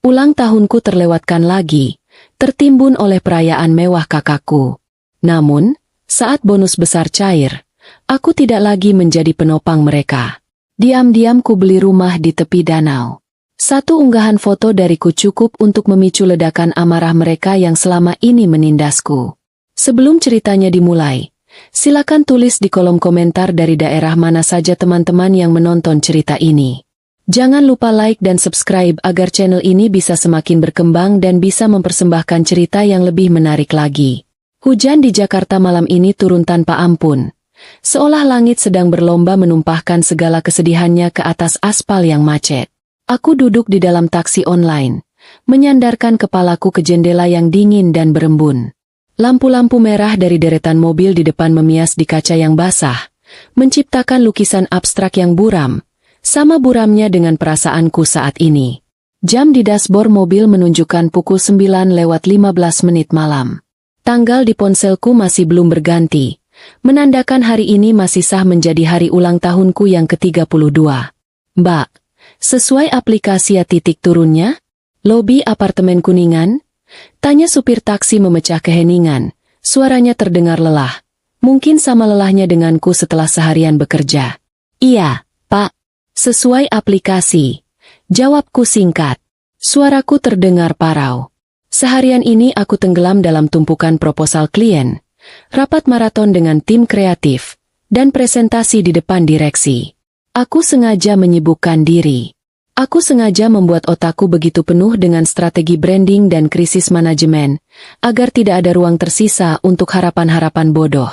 Ulang tahunku terlewatkan lagi, tertimbun oleh perayaan mewah kakakku. Namun, saat bonus besar cair, aku tidak lagi menjadi penopang mereka. Diam-diam ku beli rumah di tepi danau. Satu unggahan foto dariku cukup untuk memicu ledakan amarah mereka yang selama ini menindasku. Sebelum ceritanya dimulai, silakan tulis di kolom komentar dari daerah mana saja teman-teman yang menonton cerita ini. Jangan lupa like dan subscribe agar channel ini bisa semakin berkembang dan bisa mempersembahkan cerita yang lebih menarik lagi. Hujan di Jakarta malam ini turun tanpa ampun. Seolah langit sedang berlomba menumpahkan segala kesedihannya ke atas aspal yang macet. Aku duduk di dalam taksi online, menyandarkan kepalaku ke jendela yang dingin dan berembun. Lampu-lampu merah dari deretan mobil di depan memias di kaca yang basah, menciptakan lukisan abstrak yang buram, sama buramnya dengan perasaanku saat ini. Jam di dashboard mobil menunjukkan pukul 9:15 malam. Tanggal di ponselku masih belum berganti, menandakan hari ini masih sah menjadi hari ulang tahunku yang ke-32. Mbak, sesuai aplikasi ya titik turunnya? Lobi apartemen Kuningan? Tanya supir taksi memecah keheningan. Suaranya terdengar lelah. Mungkin sama lelahnya denganku setelah seharian bekerja. Iya, Pak. Sesuai aplikasi. Jawabku singkat. Suaraku terdengar parau. Seharian ini aku tenggelam dalam tumpukan proposal klien, rapat maraton dengan tim kreatif, dan presentasi di depan direksi. Aku sengaja menyibukkan diri. Aku sengaja membuat otakku begitu penuh dengan strategi branding dan krisis manajemen, agar tidak ada ruang tersisa untuk harapan-harapan bodoh.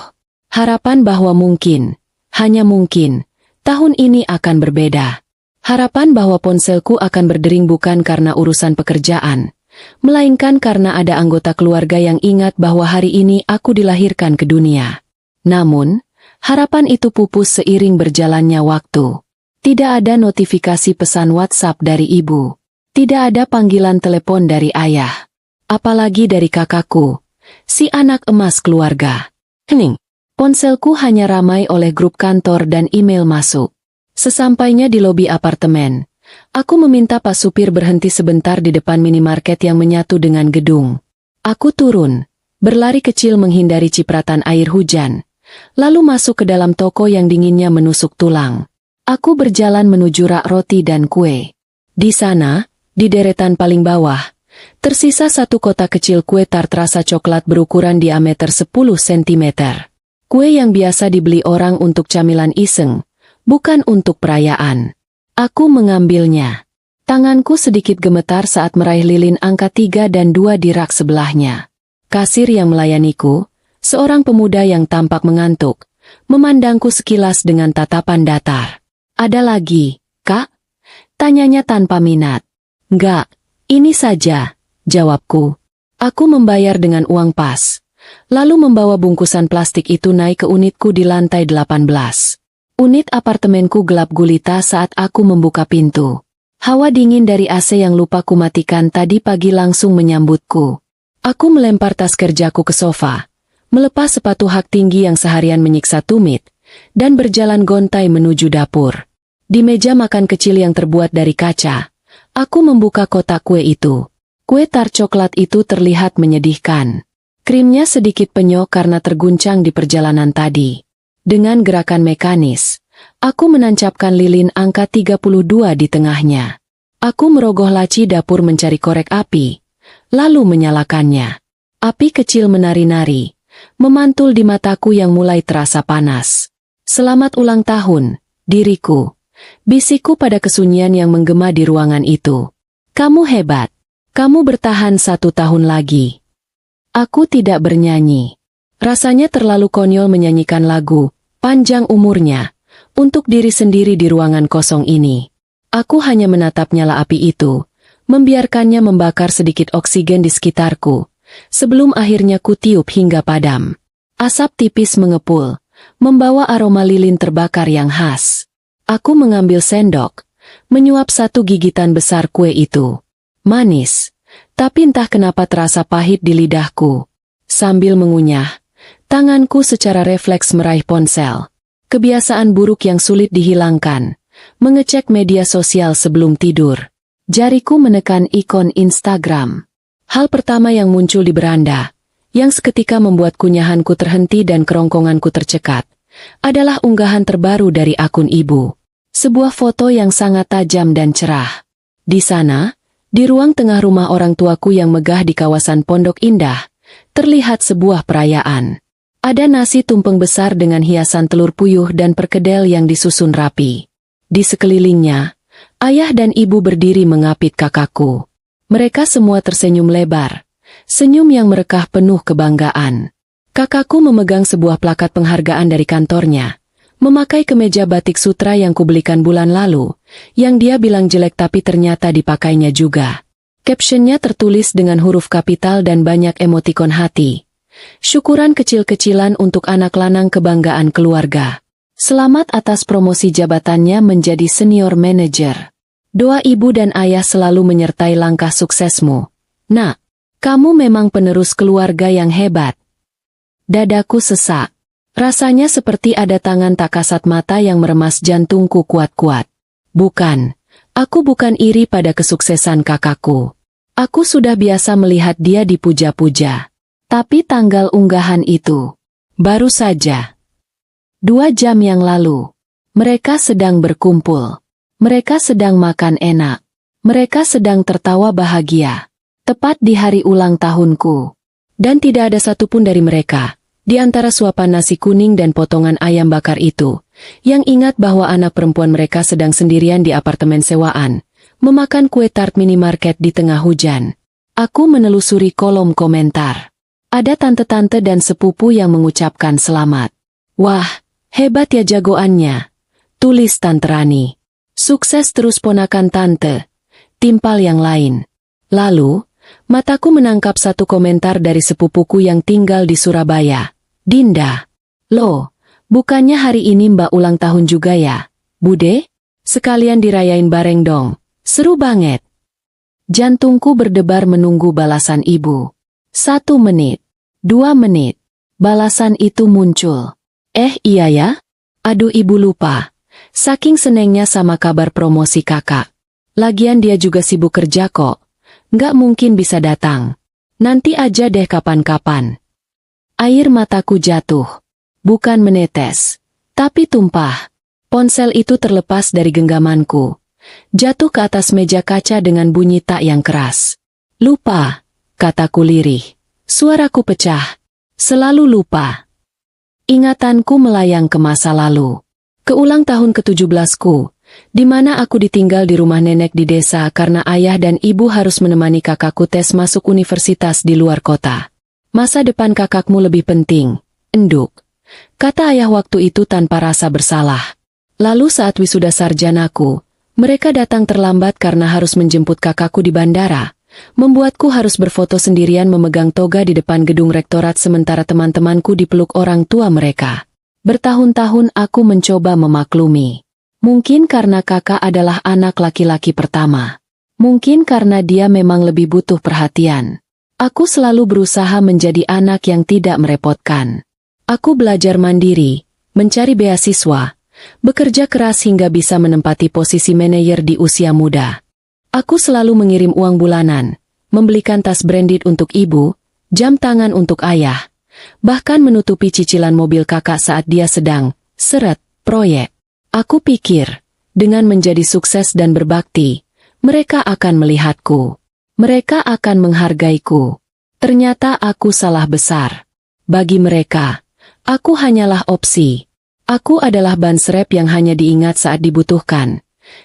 Harapan bahwa mungkin, hanya mungkin, tahun ini akan berbeda. Harapan bahwa ponselku akan berdering bukan karena urusan pekerjaan, melainkan karena ada anggota keluarga yang ingat bahwa hari ini aku dilahirkan ke dunia. Namun, harapan itu pupus seiring berjalannya waktu. Tidak ada notifikasi pesan WhatsApp dari ibu. Tidak ada panggilan telepon dari ayah. Apalagi dari kakakku, si anak emas keluarga. Hening. Ponselku hanya ramai oleh grup kantor dan email masuk. Sesampainya di lobi apartemen, aku meminta Pak supir berhenti sebentar di depan minimarket yang menyatu dengan gedung. Aku turun, berlari kecil menghindari cipratan air hujan, lalu masuk ke dalam toko yang dinginnya menusuk tulang. Aku berjalan menuju rak roti dan kue. Di sana, di deretan paling bawah, tersisa satu kotak kecil kue tart rasa coklat berukuran diameter 10 cm. Kue yang biasa dibeli orang untuk camilan iseng, bukan untuk perayaan. Aku mengambilnya. Tanganku sedikit gemetar saat meraih lilin angka 3 dan 2 di rak sebelahnya. Kasir yang melayaniku, seorang pemuda yang tampak mengantuk, memandangku sekilas dengan tatapan datar. Ada lagi, Kak? Tanyanya tanpa minat. Enggak, ini saja, jawabku. Aku membayar dengan uang pas, lalu membawa bungkusan plastik itu naik ke unitku di lantai 18. Unit apartemenku gelap gulita saat aku membuka pintu. Hawa dingin dari AC yang lupa kumatikan tadi pagi langsung menyambutku. Aku melempar tas kerjaku ke sofa, melepas sepatu hak tinggi yang seharian menyiksa tumit, dan berjalan gontai menuju dapur. Di meja makan kecil yang terbuat dari kaca, aku membuka kotak kue itu. Kue tart coklat itu terlihat menyedihkan. Krimnya sedikit penyok karena terguncang di perjalanan tadi. Dengan gerakan mekanis, aku menancapkan lilin angka 32 di tengahnya. Aku merogoh laci dapur mencari korek api, lalu menyalakannya. Api kecil menari-nari, memantul di mataku yang mulai terasa panas. Selamat ulang tahun, diriku. Bisikku pada kesunyian yang menggema di ruangan itu. Kamu hebat. Kamu bertahan 1 tahun lagi. Aku tidak bernyanyi. Rasanya terlalu konyol menyanyikan lagu, panjang umurnya, untuk diri sendiri di ruangan kosong ini. Aku hanya menatap nyala api itu, membiarkannya membakar sedikit oksigen di sekitarku, sebelum akhirnya kutiup hingga padam. Asap tipis mengepul, membawa aroma lilin terbakar yang khas. Aku mengambil sendok, menyuap 1 gigitan besar kue itu. Manis, tapi entah kenapa terasa pahit di lidahku. Sambil mengunyah, tanganku secara refleks meraih ponsel. Kebiasaan buruk yang sulit dihilangkan, mengecek media sosial sebelum tidur. Jariku menekan ikon Instagram. Hal pertama yang muncul di beranda, yang seketika membuat kunyahanku terhenti dan kerongkonganku tercekat, adalah unggahan terbaru dari akun ibu. Sebuah foto yang sangat tajam dan cerah. Di sana, di ruang tengah rumah orang tuaku yang megah di kawasan Pondok Indah, terlihat sebuah perayaan. Ada nasi tumpeng besar dengan hiasan telur puyuh dan perkedel yang disusun rapi. Di sekelilingnya, ayah dan ibu berdiri mengapit kakakku. Mereka semua tersenyum lebar, senyum yang merekah penuh kebanggaan. Kakakku memegang sebuah plakat penghargaan dari kantornya, memakai kemeja batik sutra yang kubelikan bulan lalu, yang dia bilang jelek tapi ternyata dipakainya juga. Captionnya tertulis dengan huruf kapital dan banyak emotikon hati. Syukuran kecil-kecilan untuk anak lanang kebanggaan keluarga. Selamat atas promosi jabatannya menjadi senior manager. Doa ibu dan ayah selalu menyertai langkah suksesmu. Nak, kamu memang penerus keluarga yang hebat. Dadaku sesak. Rasanya seperti ada tangan tak kasat mata yang meremas jantungku kuat-kuat. Bukan, aku bukan iri pada kesuksesan kakakku. Aku sudah biasa melihat dia dipuja-puja. Tapi tanggal unggahan itu, baru saja 2 jam yang lalu, mereka sedang berkumpul. Mereka sedang makan enak. Mereka sedang tertawa bahagia. Tepat di hari ulang tahunku. Dan tidak ada satupun dari mereka, di antara suapan nasi kuning dan potongan ayam bakar itu, yang ingat bahwa anak perempuan mereka sedang sendirian di apartemen sewaan, memakan kue tart minimarket di tengah hujan. Aku menelusuri kolom komentar. Ada tante-tante dan sepupu yang mengucapkan selamat. Wah, hebat ya jagoannya, tulis Tante Rani. Sukses terus ponakan tante, timpal yang lain. Lalu, mataku menangkap satu komentar dari sepupuku yang tinggal di Surabaya. Dinda, loh, bukannya hari ini Mbak ulang tahun juga ya, Bude? Sekalian dirayain bareng dong, seru banget. Jantungku berdebar menunggu balasan ibu. 1 menit, 2 menit, balasan itu muncul. Iya ya? Aduh ibu lupa. Saking senengnya sama kabar promosi kakak. Lagian dia juga sibuk kerja kok. Nggak mungkin bisa datang. Nanti aja deh kapan-kapan. Air mataku jatuh. Bukan menetes, tapi tumpah. Ponsel itu terlepas dari genggamanku. Jatuh ke atas meja kaca dengan bunyi tak yang keras. Lupa, kataku lirih. Suaraku pecah. Selalu lupa. Ingatanku melayang ke masa lalu. Ke ulang tahun ke-17ku, di mana aku ditinggal di rumah nenek di desa karena ayah dan ibu harus menemani kakakku tes masuk universitas di luar kota. Masa depan kakakmu lebih penting, enduk. Kata ayah waktu itu tanpa rasa bersalah. Lalu saat wisuda sarjanaku, mereka datang terlambat karena harus menjemput kakakku di bandara. Membuatku harus berfoto sendirian memegang toga di depan gedung rektorat sementara teman-temanku dipeluk orang tua mereka. Bertahun-tahun aku mencoba memaklumi. Mungkin karena kakak adalah anak laki-laki pertama. Mungkin karena dia memang lebih butuh perhatian. Aku selalu berusaha menjadi anak yang tidak merepotkan. Aku belajar mandiri, mencari beasiswa, bekerja keras hingga bisa menempati posisi manajer di usia muda. Aku selalu mengirim uang bulanan, membelikan tas branded untuk ibu, jam tangan untuk ayah, bahkan menutupi cicilan mobil kakak saat dia sedang seret proyek. Aku pikir, dengan menjadi sukses dan berbakti, mereka akan melihatku. Mereka akan menghargaiku. Ternyata aku salah besar. Bagi mereka, aku hanyalah opsi. Aku adalah ban serep yang hanya diingat saat dibutuhkan.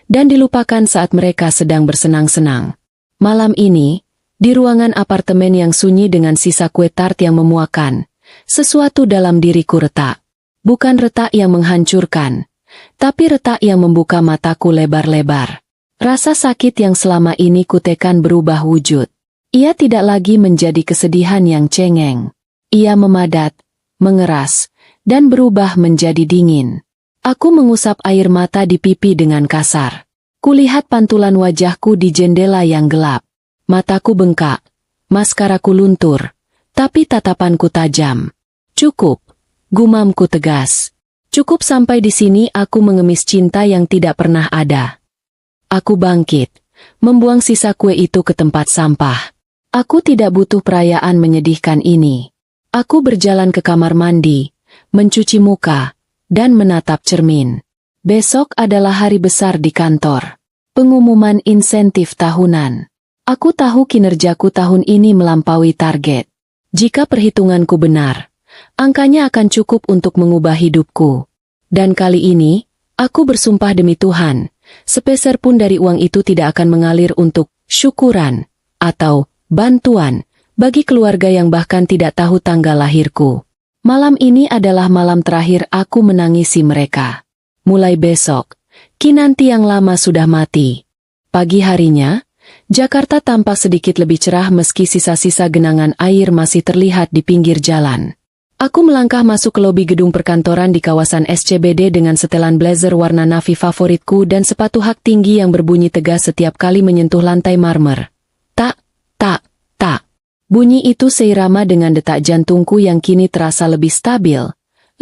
Dan dilupakan saat mereka sedang bersenang-senang. Malam ini, di ruangan apartemen yang sunyi dengan sisa kue tart yang memuakan, sesuatu dalam diriku retak. Bukan retak yang menghancurkan, tapi retak yang membuka mataku lebar-lebar. Rasa sakit yang selama ini kutekan berubah wujud. Ia tidak lagi menjadi kesedihan yang cengeng. Ia memadat, mengeras, dan berubah menjadi dingin. Aku mengusap air mata di pipi dengan kasar. Kulihat pantulan wajahku di jendela yang gelap. Mataku bengkak, maskaraku luntur, tapi tatapanku tajam. Cukup, gumamku tegas. Cukup sampai di sini aku mengemis cinta yang tidak pernah ada. Aku bangkit, membuang sisa kue itu ke tempat sampah. Aku tidak butuh perayaan menyedihkan ini. Aku berjalan ke kamar mandi, mencuci muka, dan menatap cermin. Besok adalah hari besar di kantor. Pengumuman insentif tahunan. Aku tahu kinerjaku tahun ini melampaui target. Jika perhitunganku benar, angkanya akan cukup untuk mengubah hidupku. Dan kali ini, aku bersumpah demi Tuhan, sepeser pun dari uang itu tidak akan mengalir untuk syukuran atau bantuan bagi keluarga yang bahkan tidak tahu tanggal lahirku. Malam ini adalah malam terakhir aku menangisi mereka. Mulai besok, Kinanti yang lama sudah mati. Pagi harinya, Jakarta tampak sedikit lebih cerah meski sisa-sisa genangan air masih terlihat di pinggir jalan. Aku melangkah masuk ke lobi gedung perkantoran di kawasan SCBD dengan setelan blazer warna navy favoritku dan sepatu hak tinggi yang berbunyi tegas setiap kali menyentuh lantai marmer. Tak, tak, tak. Bunyi itu seirama dengan detak jantungku yang kini terasa lebih stabil,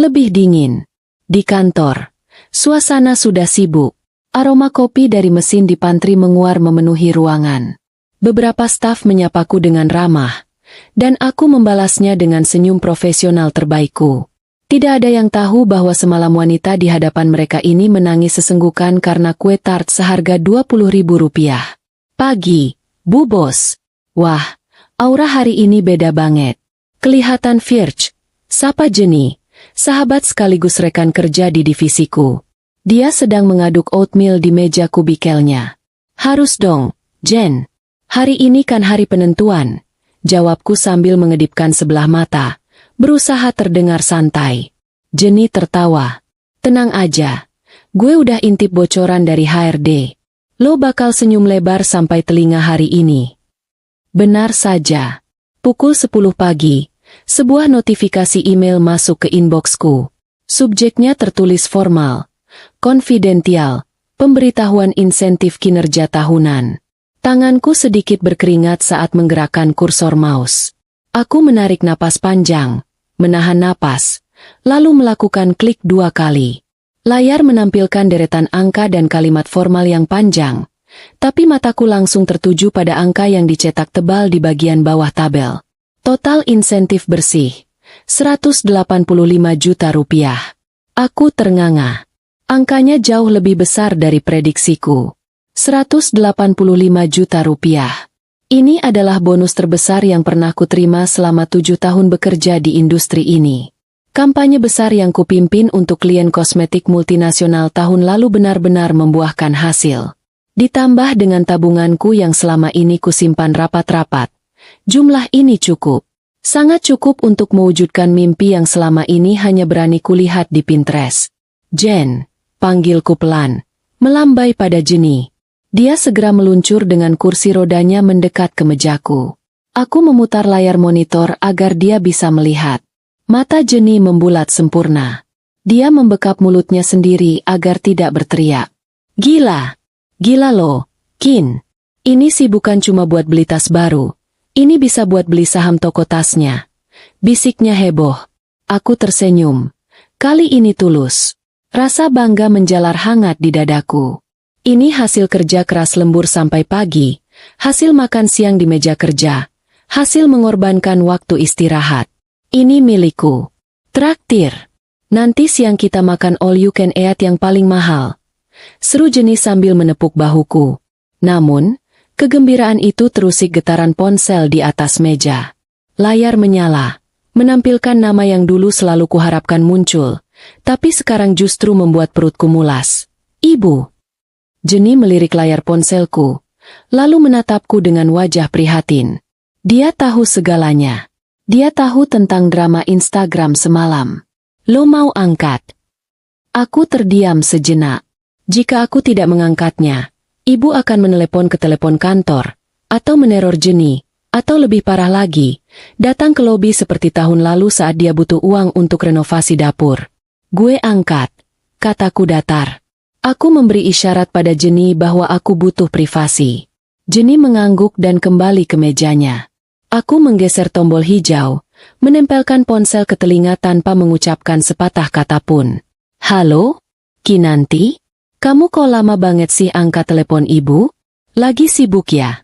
lebih dingin. Di kantor, suasana sudah sibuk. Aroma kopi dari mesin di pantry menguar memenuhi ruangan. Beberapa staf menyapaku dengan ramah, dan aku membalasnya dengan senyum profesional terbaikku. Tidak ada yang tahu bahwa semalam wanita di hadapan mereka ini menangis sesenggukan karena kue tart seharga Rp20.000. Pagi, Bu Bos. Wah, aura hari ini beda banget. Kelihatan fierce. Sapa Jenny, sahabat sekaligus rekan kerja di divisiku. Dia sedang mengaduk oatmeal di meja kubikelnya. Harus dong, Jen. Hari ini kan hari penentuan. Jawabku sambil mengedipkan sebelah mata, berusaha terdengar santai. Jenny tertawa. Tenang aja. Gue udah intip bocoran dari HRD. Lo bakal senyum lebar sampai telinga hari ini. Benar saja. Pukul 10 pagi, sebuah notifikasi email masuk ke inboxku. Subjeknya tertulis formal. Konfidensial, pemberitahuan insentif kinerja tahunan. Tanganku sedikit berkeringat saat menggerakkan kursor mouse. Aku menarik napas panjang, menahan napas, lalu melakukan klik 2 kali. Layar menampilkan deretan angka dan kalimat formal yang panjang, tapi mataku langsung tertuju pada angka yang dicetak tebal di bagian bawah tabel. Total insentif bersih, Rp185 juta. Aku ternganga. Angkanya jauh lebih besar dari prediksiku. Rp185 juta. Ini adalah bonus terbesar yang pernah kuterima selama 7 tahun bekerja di industri ini. Kampanye besar yang kupimpin untuk klien kosmetik multinasional tahun lalu benar-benar membuahkan hasil. Ditambah dengan tabunganku yang selama ini kusimpan rapat-rapat. Jumlah ini cukup. Sangat cukup untuk mewujudkan mimpi yang selama ini hanya berani kulihat di Pinterest. Jen. Panggilku pelan, melambai pada Jenny. Dia segera meluncur dengan kursi rodanya mendekat ke mejaku. Aku memutar layar monitor agar dia bisa melihat. Mata Jenny membulat sempurna. Dia membekap mulutnya sendiri agar tidak berteriak. Gila! Gila lo, Kin. Ini sih bukan cuma buat beli tas baru. Ini bisa buat beli saham toko tasnya. Bisiknya heboh. Aku tersenyum. Kali ini tulus. Rasa bangga menjalar hangat di dadaku. Ini hasil kerja keras lembur sampai pagi, hasil makan siang di meja kerja, hasil mengorbankan waktu istirahat. Ini milikku. Traktir. Nanti siang kita makan all you can eat yang paling mahal. Seru Jenny sambil menepuk bahuku. Namun, kegembiraan itu terusik getaran ponsel di atas meja. Layar menyala, menampilkan nama yang dulu selalu kuharapkan muncul. Tapi sekarang justru membuat perutku mulas. Ibu. Jenny melirik layar ponselku, lalu menatapku dengan wajah prihatin. Dia tahu segalanya. Dia tahu tentang drama Instagram semalam. Lo mau angkat? Aku terdiam sejenak. Jika aku tidak mengangkatnya, ibu akan menelepon ke telepon kantor, atau meneror Jenny, atau lebih parah lagi, datang ke lobi seperti tahun lalu saat dia butuh uang untuk renovasi dapur. Gue angkat, kataku datar. Aku memberi isyarat pada Jenny bahwa aku butuh privasi. Jenny mengangguk dan kembali ke mejanya. Aku menggeser tombol hijau, menempelkan ponsel ke telinga tanpa mengucapkan sepatah kata pun. Halo? Kinanti? Kamu kok lama banget sih angkat telepon ibu? Lagi sibuk ya?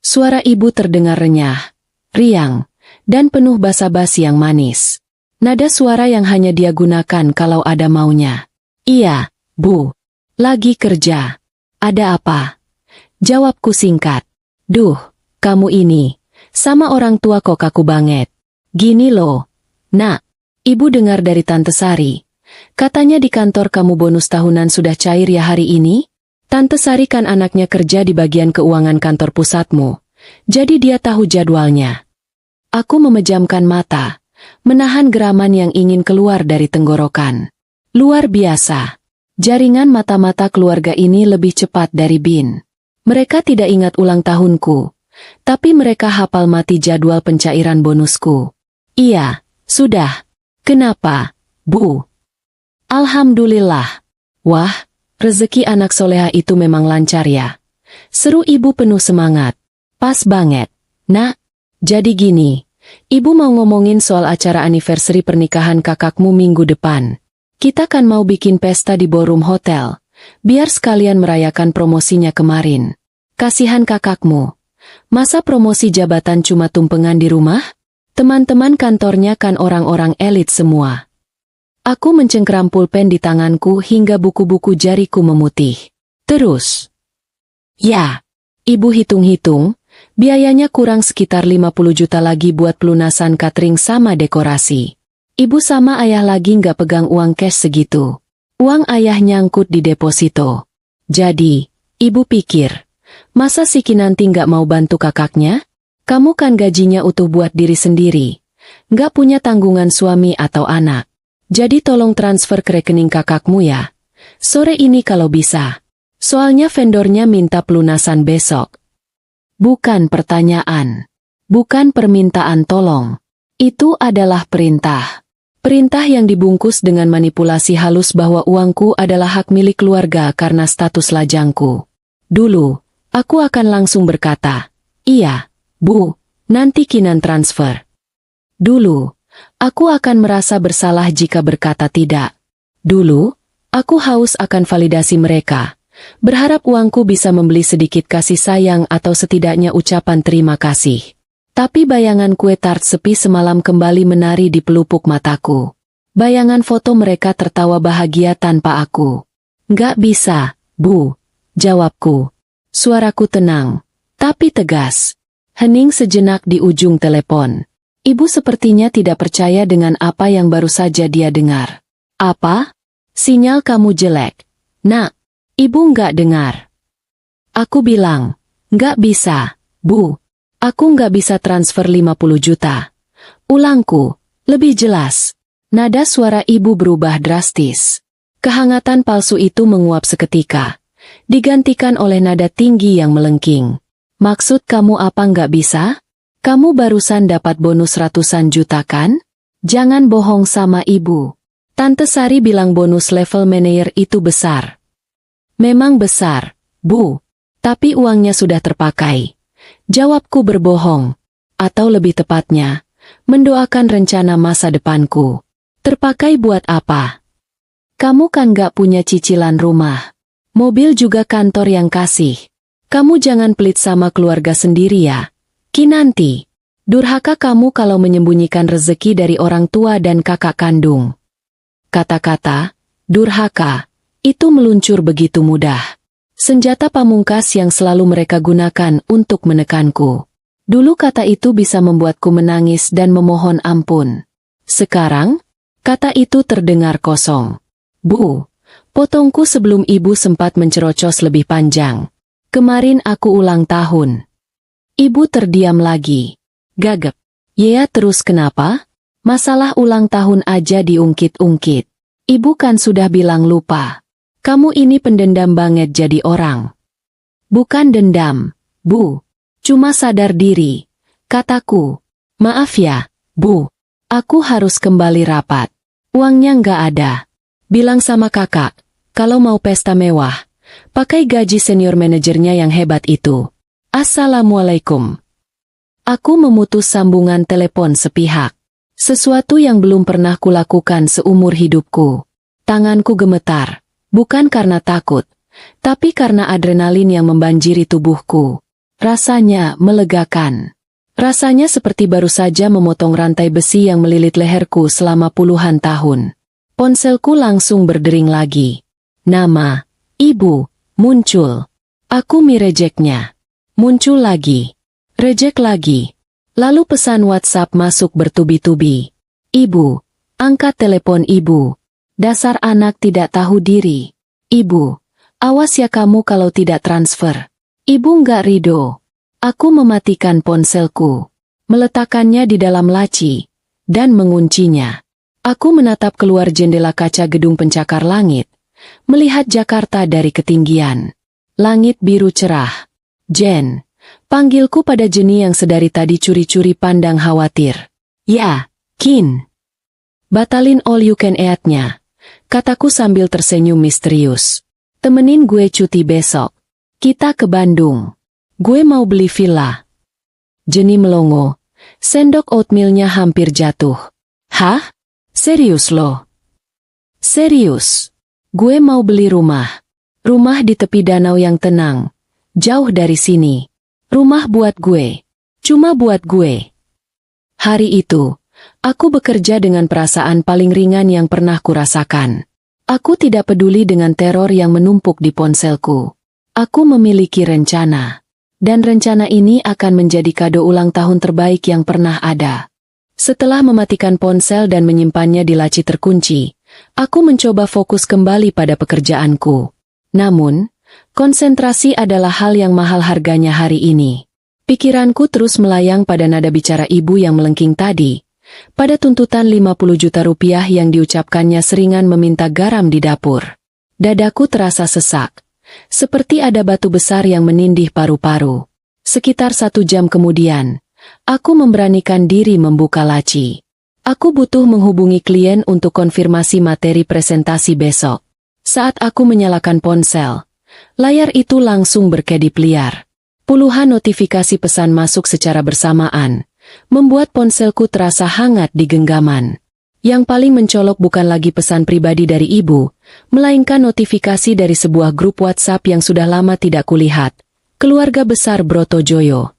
Suara ibu terdengar renyah, riang, dan penuh basa-basi yang manis. Nada suara yang hanya dia gunakan kalau ada maunya. Iya, Bu. Lagi kerja. Ada apa? Jawabku singkat. Duh, kamu ini, sama orang tua kok kaku banget. Gini loh. Nak, ibu dengar dari Tante Sari. Katanya di kantor kamu bonus tahunan sudah cair ya hari ini? Tante Sari kan anaknya kerja di bagian keuangan kantor pusatmu. Jadi dia tahu jadwalnya. Aku memejamkan mata, menahan geraman yang ingin keluar dari tenggorokan. Luar biasa. Jaringan mata-mata keluarga ini lebih cepat dari Bin. Mereka tidak ingat ulang tahunku, tapi mereka hafal mati jadwal pencairan bonusku. Iya, sudah. Kenapa, Bu? Alhamdulillah. Wah, rezeki anak soleha itu memang lancar ya. Seru ibu penuh semangat. Pas banget. Nak, jadi gini. Ibu mau ngomongin soal acara anniversary pernikahan kakakmu minggu depan. Kita kan mau bikin pesta di ballroom hotel, biar sekalian merayakan promosinya kemarin. Kasihan kakakmu. Masa promosi jabatan cuma tumpengan di rumah? Teman-teman kantornya kan orang-orang elit semua. Aku mencengkram pulpen di tanganku hingga buku-buku jariku memutih. Terus. Ya, ibu hitung-hitung, biayanya kurang sekitar 50 juta lagi buat pelunasan catering sama dekorasi. Ibu sama ayah lagi nggak pegang uang cash segitu. Uang ayah nyangkut di deposito. Jadi, ibu pikir, masa si Kinanti nggak mau bantu kakaknya? Kamu kan gajinya utuh buat diri sendiri. Nggak punya tanggungan suami atau anak. Jadi tolong transfer ke rekening kakakmu ya. Sore ini kalau bisa. Soalnya vendornya minta pelunasan besok. Bukan pertanyaan. Bukan permintaan tolong. Itu adalah perintah. Perintah yang dibungkus dengan manipulasi halus bahwa uangku adalah hak milik keluarga karena status lajangku. Dulu, aku akan langsung berkata, iya, Bu, nanti Kinan transfer. Dulu, aku akan merasa bersalah jika berkata tidak. Dulu, aku haus akan validasi mereka, berharap uangku bisa membeli sedikit kasih sayang atau setidaknya ucapan terima kasih. Tapi bayangan kue tart sepi semalam kembali menari di pelupuk mataku. Bayangan foto mereka tertawa bahagia tanpa aku. Nggak bisa, Bu. Jawabku. Suaraku tenang, tapi tegas. Hening sejenak di ujung telepon. Ibu sepertinya tidak percaya dengan apa yang baru saja dia dengar. Apa? Sinyal kamu jelek. Nak, ibu nggak dengar. Aku bilang, nggak bisa, Bu. Aku nggak bisa transfer 50 juta. Ulangku, lebih jelas. Nada suara ibu berubah drastis. Kehangatan palsu itu menguap seketika. Digantikan oleh nada tinggi yang melengking. Maksud kamu apa nggak bisa? Kamu barusan dapat bonus ratusan juta kan? Jangan bohong sama ibu. Tante Sari bilang bonus level manager itu besar. Memang besar, Bu. Tapi uangnya sudah terpakai. Jawabku berbohong, atau lebih tepatnya, mendoakan rencana masa depanku. Terpakai buat apa? Kamu kan gak punya cicilan rumah. Mobil juga kantor yang kasih. Kamu jangan pelit sama keluarga sendiri ya. Kinanti, durhaka kamu kalau menyembunyikan rezeki dari orang tua dan kakak kandung. Kata-kata, durhaka, itu meluncur begitu mudah. Senjata pamungkas yang selalu mereka gunakan untuk menekanku. Dulu kata itu bisa membuatku menangis dan memohon ampun. Sekarang, kata itu terdengar kosong. Bu, potongku sebelum ibu sempat mencerocos lebih panjang. Kemarin aku ulang tahun. Ibu terdiam lagi. Gagap. Ya terus kenapa? Masalah ulang tahun aja diungkit-ungkit. Ibu kan sudah bilang lupa. Kamu ini pendendam banget jadi orang. Bukan dendam, Bu. Cuma sadar diri. Kataku. Maaf ya, Bu. Aku harus kembali rapat. Uangnya nggak ada. Bilang sama kakak, kalau mau pesta mewah, pakai gaji senior manajernya yang hebat itu. Assalamualaikum. Aku memutus sambungan telepon sepihak. Sesuatu yang belum pernah kulakukan seumur hidupku. Tanganku gemetar. Bukan karena takut, tapi karena adrenalin yang membanjiri tubuhku. Rasanya melegakan. Rasanya seperti baru saja memotong rantai besi yang melilit leherku selama puluhan tahun. Ponselku langsung berdering lagi. Nama, Ibu, muncul. Aku mirejeknya. Muncul lagi. Rejek lagi. Lalu pesan WhatsApp masuk bertubi-tubi. Ibu, angkat telepon Ibu. Dasar anak tidak tahu diri. Ibu, awas ya kamu kalau tidak transfer. Ibu nggak ridho. Aku mematikan ponselku, meletakkannya di dalam laci, dan menguncinya. Aku menatap keluar jendela kaca gedung pencakar langit, melihat Jakarta dari ketinggian. Langit biru cerah. Jen, panggilku pada Jenny yang sedari tadi curi-curi pandang khawatir. Ya, Kin. Batalin all you can eat-nya, kataku sambil tersenyum misterius. Temenin gue cuti besok. Kita ke Bandung. Gue mau beli villa. Jenny melongo. Sendok oatmealnya hampir jatuh. Hah? Serius lo? Serius. Gue mau beli rumah. Rumah di tepi danau yang tenang. Jauh dari sini. Rumah buat gue. Cuma buat gue. Hari itu, aku bekerja dengan perasaan paling ringan yang pernah kurasakan. Aku tidak peduli dengan teror yang menumpuk di ponselku. Aku memiliki rencana. Dan rencana ini akan menjadi kado ulang tahun terbaik yang pernah ada. Setelah mematikan ponsel dan menyimpannya di laci terkunci, aku mencoba fokus kembali pada pekerjaanku. Namun, konsentrasi adalah hal yang mahal harganya hari ini. Pikiranku terus melayang pada nada bicara ibu yang melengking tadi, pada tuntutan 50 juta rupiah yang diucapkannya seringan meminta garam di dapur. Dadaku terasa sesak. Seperti ada batu besar yang menindih paru-paru. Sekitar 1 jam kemudian, aku memberanikan diri membuka laci. Aku butuh menghubungi klien untuk konfirmasi materi presentasi besok. Saat aku menyalakan ponsel, layar itu langsung berkedip liar. Puluhan notifikasi pesan masuk secara bersamaan, membuat ponselku terasa hangat di genggaman. Yang paling mencolok bukan lagi pesan pribadi dari ibu, melainkan notifikasi dari sebuah grup WhatsApp yang sudah lama tidak kulihat. Keluarga besar Brotojoyo.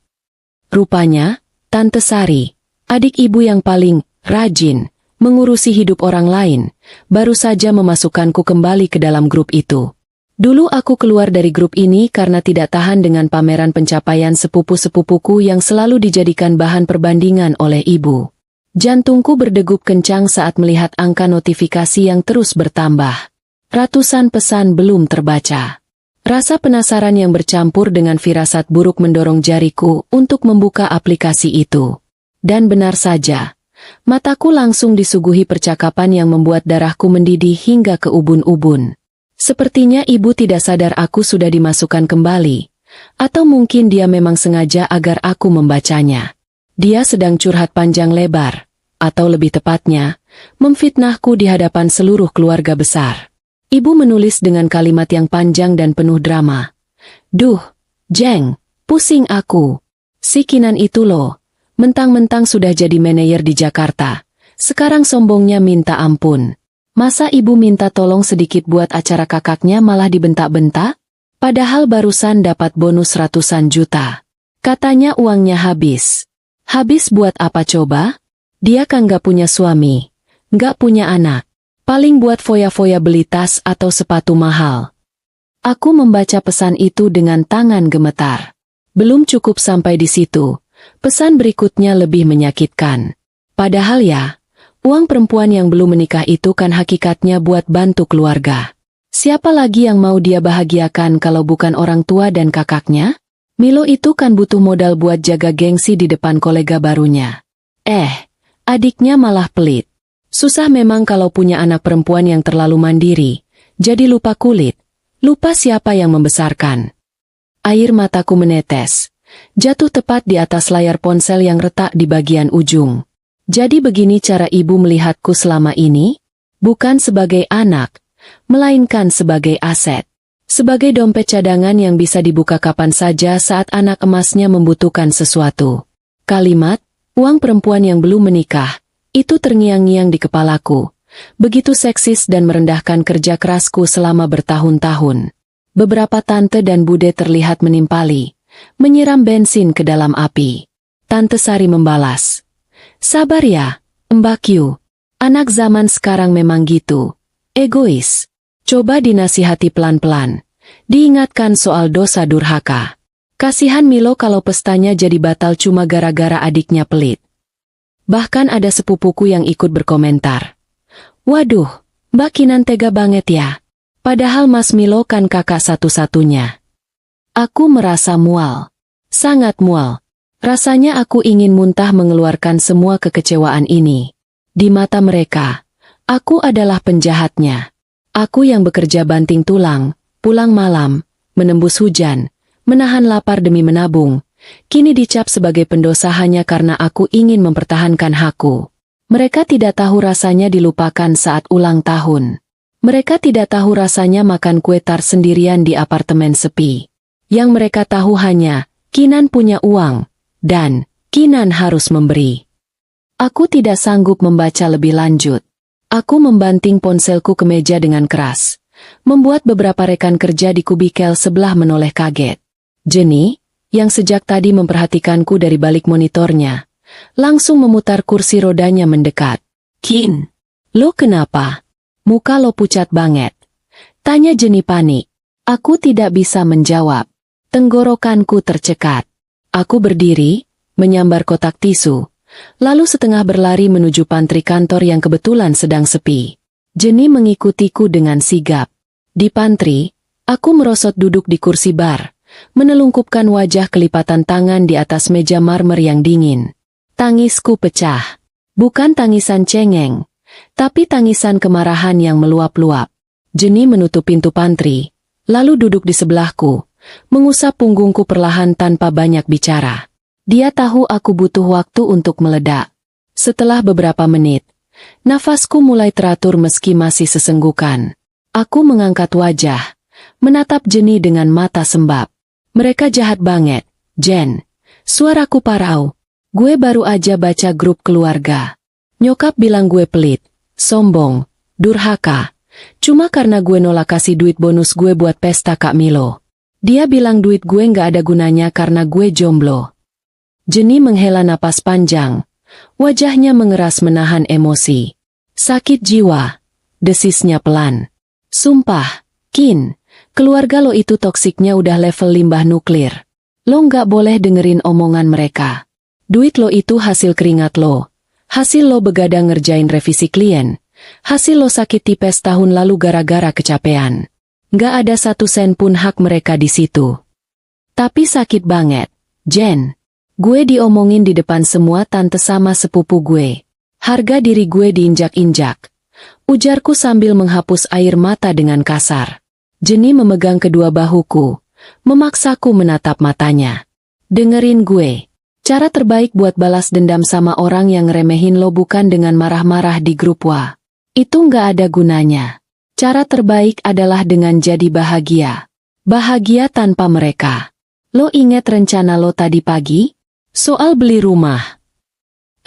Rupanya, Tante Sari, adik ibu yang paling rajin mengurusi hidup orang lain, baru saja memasukkanku kembali ke dalam grup itu. Dulu aku keluar dari grup ini karena tidak tahan dengan pameran pencapaian sepupu-sepupuku yang selalu dijadikan bahan perbandingan oleh ibu. Jantungku berdegup kencang saat melihat angka notifikasi yang terus bertambah. Ratusan pesan belum terbaca. Rasa penasaran yang bercampur dengan firasat buruk mendorong jariku untuk membuka aplikasi itu. Dan benar saja, mataku langsung disuguhi percakapan yang membuat darahku mendidih hingga ke ubun-ubun. Sepertinya ibu tidak sadar aku sudah dimasukkan kembali. Atau mungkin dia memang sengaja agar aku membacanya. Dia sedang curhat panjang lebar, atau lebih tepatnya, memfitnahku di hadapan seluruh keluarga besar. Ibu menulis dengan kalimat yang panjang dan penuh drama. Duh, Jeng, pusing aku. Si Kinan itu loh, mentang-mentang sudah jadi manajer di Jakarta. Sekarang sombongnya minta ampun. Masa ibu minta tolong sedikit buat acara kakaknya malah dibentak-bentak? Padahal barusan dapat bonus ratusan juta. Katanya uangnya habis. Habis buat apa coba? Dia kan gak punya suami, gak punya anak. Paling buat foya-foya beli tas atau sepatu mahal. Aku membaca pesan itu dengan tangan gemetar. Belum cukup sampai di situ. Pesan berikutnya lebih menyakitkan. Padahal ya, uang perempuan yang belum menikah itu kan hakikatnya buat bantu keluarga. Siapa lagi yang mau dia bahagiakan kalau bukan orang tua dan kakaknya? Milo itu kan butuh modal buat jaga gengsi di depan kolega barunya. Adiknya malah pelit. Susah memang kalau punya anak perempuan yang terlalu mandiri, jadi lupa kulit, lupa siapa yang membesarkan. Air mataku menetes, jatuh tepat di atas layar ponsel yang retak di bagian ujung. Jadi begini cara ibu melihatku selama ini? Bukan sebagai anak, melainkan sebagai aset. Sebagai dompet cadangan yang bisa dibuka kapan saja saat anak emasnya membutuhkan sesuatu. Kalimat, uang perempuan yang belum menikah, itu terngiang-ngiang di kepalaku. Begitu seksis dan merendahkan kerja kerasku selama bertahun-tahun. Beberapa tante dan bude terlihat menimpali, menyiram bensin ke dalam api. Tante Sari membalas, "Sabar ya, Mbak Q. Anak zaman sekarang memang gitu. Egois. Coba dinasihati pelan-pelan. Diingatkan soal dosa durhaka. Kasihan Milo kalau pestanya jadi batal cuma gara-gara adiknya pelit." Bahkan ada sepupuku yang ikut berkomentar, "Waduh, Mbak Kinan tega banget ya. Padahal Mas Milo kan kakak satu-satunya." Aku merasa mual. Sangat mual. Rasanya aku ingin muntah mengeluarkan semua kekecewaan ini. Di mata mereka, aku adalah penjahatnya. Aku yang bekerja banting tulang, pulang malam, menembus hujan, menahan lapar demi menabung, kini dicap sebagai pendosa hanya karena aku ingin mempertahankan hakku. Mereka tidak tahu rasanya dilupakan saat ulang tahun. Mereka tidak tahu rasanya makan kue tar sendirian di apartemen sepi. Yang mereka tahu hanya, Kinan punya uang, dan Kinan harus memberi. Aku tidak sanggup membaca lebih lanjut. Aku membanting ponselku ke meja dengan keras, membuat beberapa rekan kerja di kubikel sebelah menoleh kaget. Jenny, yang sejak tadi memperhatikanku dari balik monitornya, langsung memutar kursi rodanya mendekat. "Kin, lo kenapa? Muka lo pucat banget," tanya Jenny panik. Aku tidak bisa menjawab. Tenggorokanku tercekat. Aku berdiri, menyambar kotak tisu, lalu setengah berlari menuju pantry kantor yang kebetulan sedang sepi. Jenny mengikutiku dengan sigap. Di pantry, aku merosot duduk di kursi bar, menelungkupkan wajah kelipatan tangan di atas meja marmer yang dingin. Tangisku pecah. Bukan tangisan cengeng, tapi tangisan kemarahan yang meluap-luap. Jenny menutup pintu pantry, lalu duduk di sebelahku, mengusap punggungku perlahan tanpa banyak bicara. Dia tahu aku butuh waktu untuk meledak. Setelah beberapa menit, nafasku mulai teratur meski masih sesenggukan. Aku mengangkat wajah, menatap Jenny dengan mata sembab. "Mereka jahat banget, Jen." Suaraku parau. "Gue baru aja baca grup keluarga. Nyokap bilang gue pelit, sombong, durhaka. Cuma karena gue nolak kasih duit bonus gue buat pesta Kak Milo. Dia bilang duit gue nggak ada gunanya karena gue jomblo." Jenny menghela napas panjang. Wajahnya mengeras menahan emosi. "Sakit jiwa," desisnya pelan. "Sumpah, Kin, keluarga lo itu toksiknya udah level limbah nuklir. Lo nggak boleh dengerin omongan mereka. Duit lo itu hasil keringat lo. Hasil lo begadang ngerjain revisi klien. Hasil lo sakit tipes tahun lalu gara-gara kecapean. Nggak ada 1 sen pun hak mereka di situ. Tapi sakit banget, Jen. Gue diomongin di depan semua tante sama sepupu gue. Harga diri gue diinjak-injak." Ujarku sambil menghapus air mata dengan kasar. Jenny memegang kedua bahuku, memaksaku menatap matanya. "Dengerin gue. Cara terbaik buat balas dendam sama orang yang ngeremehin lo bukan dengan marah-marah di grup WA. Itu nggak ada gunanya. Cara terbaik adalah dengan jadi bahagia. Bahagia tanpa mereka. Lo inget rencana lo tadi pagi? Soal beli rumah."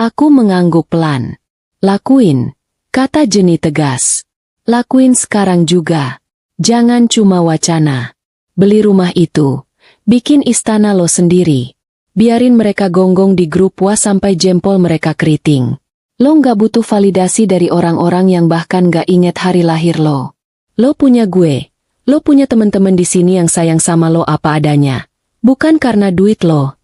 Aku mengangguk pelan. "Lakuin," kata Jenny tegas. "Lakuin sekarang juga. Jangan cuma wacana. Beli rumah itu. Bikin istana lo sendiri. Biarin mereka gonggong di grup WA sampai jempol mereka keriting. Lo nggak butuh validasi dari orang-orang yang bahkan nggak inget hari lahir lo. Lo punya gue. Lo punya temen-temen di sini yang sayang sama lo apa adanya. Bukan karena duit lo."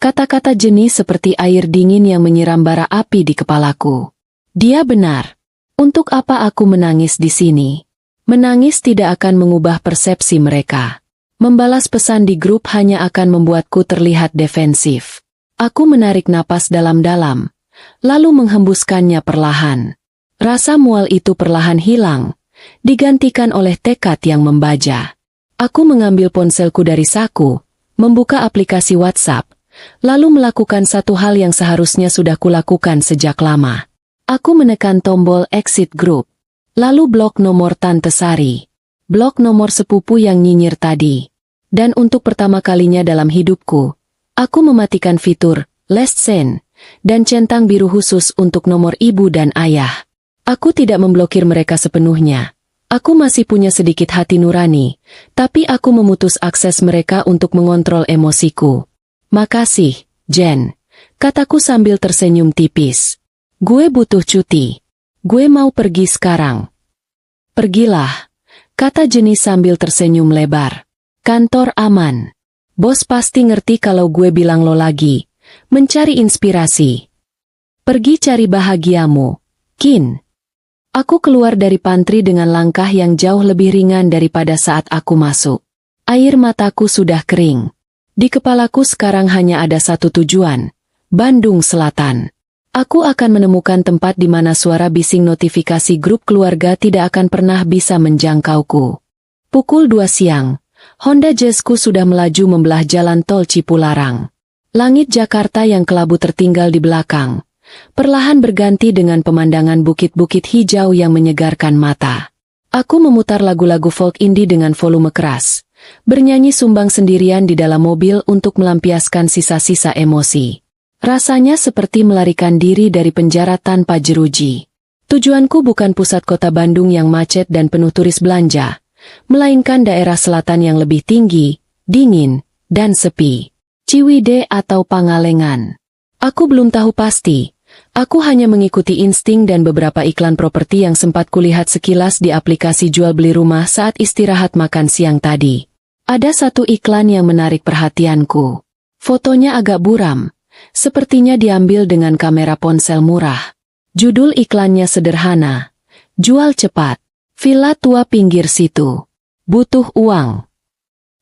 Kata-kata Jenny seperti air dingin yang menyiram bara api di kepalaku. Dia benar. Untuk apa aku menangis di sini? Menangis tidak akan mengubah persepsi mereka. Membalas pesan di grup hanya akan membuatku terlihat defensif. Aku menarik napas dalam-dalam, lalu menghembuskannya perlahan. Rasa mual itu perlahan hilang, digantikan oleh tekad yang membaja. Aku mengambil ponselku dari saku, membuka aplikasi WhatsApp, lalu melakukan satu hal yang seharusnya sudah kulakukan sejak lama. Aku menekan tombol exit group, lalu blok nomor Tante Sari, blok nomor sepupu yang nyinyir tadi. Dan untuk pertama kalinya dalam hidupku, aku mematikan fitur last send dan centang biru khusus untuk nomor ibu dan ayah. Aku tidak memblokir mereka sepenuhnya. Aku masih punya sedikit hati nurani, tapi aku memutus akses mereka untuk mengontrol emosiku. Makasih, Jen, kataku sambil tersenyum tipis. Gue butuh cuti. Gue mau pergi sekarang. Pergilah, kata Jenny sambil tersenyum lebar. Kantor aman. Bos pasti ngerti kalau gue bilang lo lagi mencari inspirasi. Pergi cari bahagiamu, Kin. Aku keluar dari pantry dengan langkah yang jauh lebih ringan daripada saat aku masuk. Air mataku sudah kering. Di kepalaku sekarang hanya ada satu tujuan, Bandung Selatan. Aku akan menemukan tempat di mana suara bising notifikasi grup keluarga tidak akan pernah bisa menjangkauku. Pukul 2 siang, Honda Jazzku sudah melaju membelah jalan tol Cipularang. Langit Jakarta yang kelabu tertinggal di belakang, perlahan berganti dengan pemandangan bukit-bukit hijau yang menyegarkan mata. Aku memutar lagu-lagu folk indie dengan volume keras, bernyanyi sumbang sendirian di dalam mobil untuk melampiaskan sisa-sisa emosi. Rasanya seperti melarikan diri dari penjara tanpa jeruji. Tujuanku bukan pusat kota Bandung yang macet dan penuh turis belanja, melainkan daerah selatan yang lebih tinggi, dingin, dan sepi. Ciwidey atau Pangalengan. Aku belum tahu pasti. Aku hanya mengikuti insting dan beberapa iklan properti yang sempat kulihat sekilas di aplikasi jual beli rumah saat istirahat makan siang tadi. Ada satu iklan yang menarik perhatianku. Fotonya agak buram, sepertinya diambil dengan kamera ponsel murah. Judul iklannya sederhana, jual cepat, villa tua pinggir situ. Butuh uang.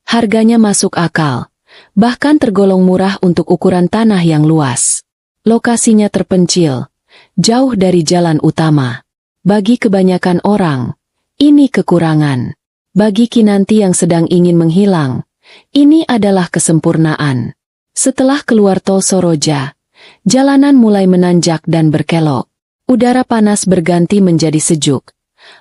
Harganya masuk akal, bahkan tergolong murah untuk ukuran tanah yang luas. Lokasinya terpencil, jauh dari jalan utama. Bagi kebanyakan orang, ini kekurangan. Bagi Kinanti yang sedang ingin menghilang, ini adalah kesempurnaan. Setelah keluar tol Soroja, jalanan mulai menanjak dan berkelok. Udara panas berganti menjadi sejuk,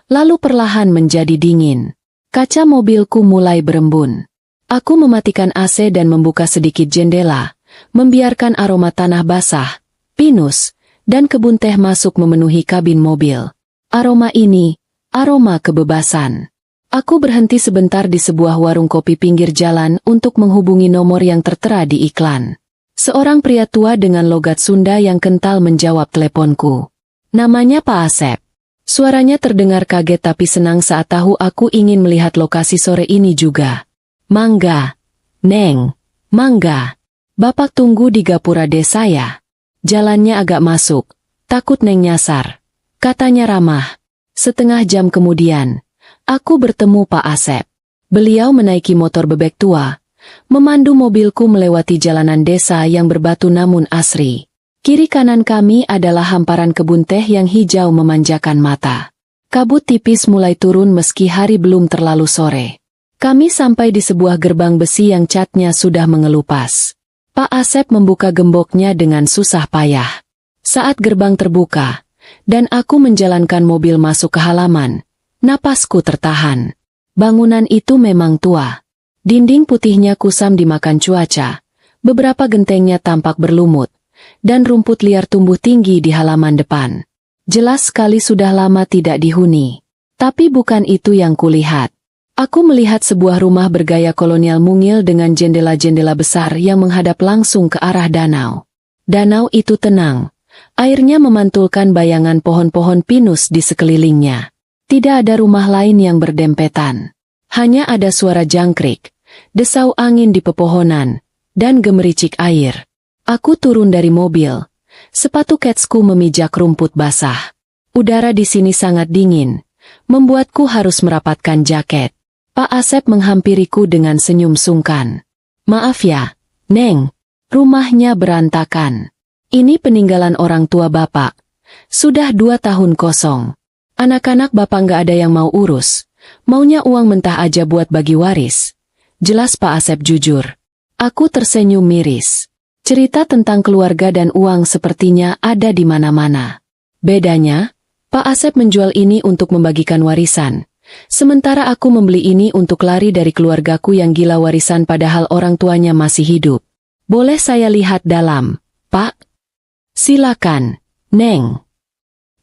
lalu perlahan menjadi dingin. Kaca mobilku mulai berembun. Aku mematikan AC dan membuka sedikit jendela, membiarkan aroma tanah basah, pinus, dan kebun teh masuk memenuhi kabin mobil. Aroma ini, aroma kebebasan. Aku berhenti sebentar di sebuah warung kopi pinggir jalan untuk menghubungi nomor yang tertera di iklan. Seorang pria tua dengan logat Sunda yang kental menjawab teleponku. Namanya Pak Asep. Suaranya terdengar kaget tapi senang saat tahu aku ingin melihat lokasi sore ini juga. Mangga, Neng, mangga. Bapak tunggu di gapura desa ya. Jalannya agak masuk, takut Neng nyasar, katanya ramah. Setengah jam kemudian, aku bertemu Pak Asep. Beliau menaiki motor bebek tua, memandu mobilku melewati jalanan desa yang berbatu namun asri. Kiri kanan kami adalah hamparan kebun teh yang hijau memanjakan mata. Kabut tipis mulai turun meski hari belum terlalu sore. Kami sampai di sebuah gerbang besi yang catnya sudah mengelupas. Pak Asep membuka gemboknya dengan susah payah. Saat gerbang terbuka, dan aku menjalankan mobil masuk ke halaman, napasku tertahan. Bangunan itu memang tua. Dinding putihnya kusam dimakan cuaca, beberapa gentengnya tampak berlumut, dan rumput liar tumbuh tinggi di halaman depan. Jelas sekali sudah lama tidak dihuni. Tapi bukan itu yang kulihat. Aku melihat sebuah rumah bergaya kolonial mungil dengan jendela-jendela besar yang menghadap langsung ke arah danau. Danau itu tenang. Airnya memantulkan bayangan pohon-pohon pinus di sekelilingnya. Tidak ada rumah lain yang berdempetan. Hanya ada suara jangkrik, desau angin di pepohonan, dan gemericik air. Aku turun dari mobil. Sepatu ketsku memijak rumput basah. Udara di sini sangat dingin, membuatku harus merapatkan jaket. Pak Asep menghampiriku dengan senyum sungkan. Maaf ya, Neng, rumahnya berantakan. Ini peninggalan orang tua Bapak. Sudah 2 tahun kosong. Anak-anak Bapak nggak ada yang mau urus. Maunya uang mentah aja buat bagi waris. Jelas Pak Asep jujur. Aku tersenyum miris. Cerita tentang keluarga dan uang sepertinya ada di mana-mana. Bedanya, Pak Asep menjual ini untuk membagikan warisan. Sementara aku membeli ini untuk lari dari keluargaku yang gila warisan padahal orang tuanya masih hidup. Boleh saya lihat dalam, Pak? Silakan, Neng.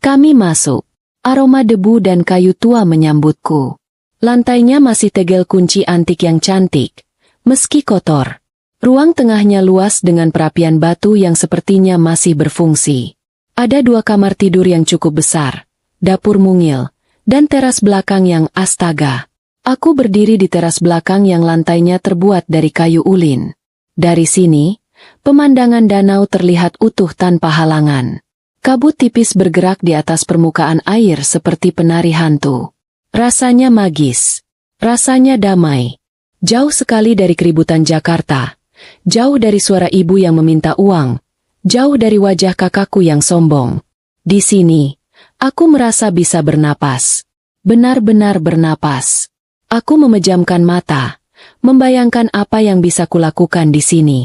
Kami masuk. Aroma debu dan kayu tua menyambutku. Lantainya masih tegel kunci antik yang cantik, meski kotor. Ruang tengahnya luas dengan perapian batu yang sepertinya masih berfungsi. Ada 2 kamar tidur yang cukup besar, dapur mungil, dan teras belakang yang astaga. Aku berdiri di teras belakang yang lantainya terbuat dari kayu ulin. Dari sini, pemandangan danau terlihat utuh tanpa halangan. Kabut tipis bergerak di atas permukaan air seperti penari hantu. Rasanya magis. Rasanya damai. Jauh sekali dari keributan Jakarta. Jauh dari suara ibu yang meminta uang. Jauh dari wajah kakakku yang sombong. Di sini, aku merasa bisa bernapas. Benar-benar bernapas. Aku memejamkan mata, membayangkan apa yang bisa kulakukan di sini.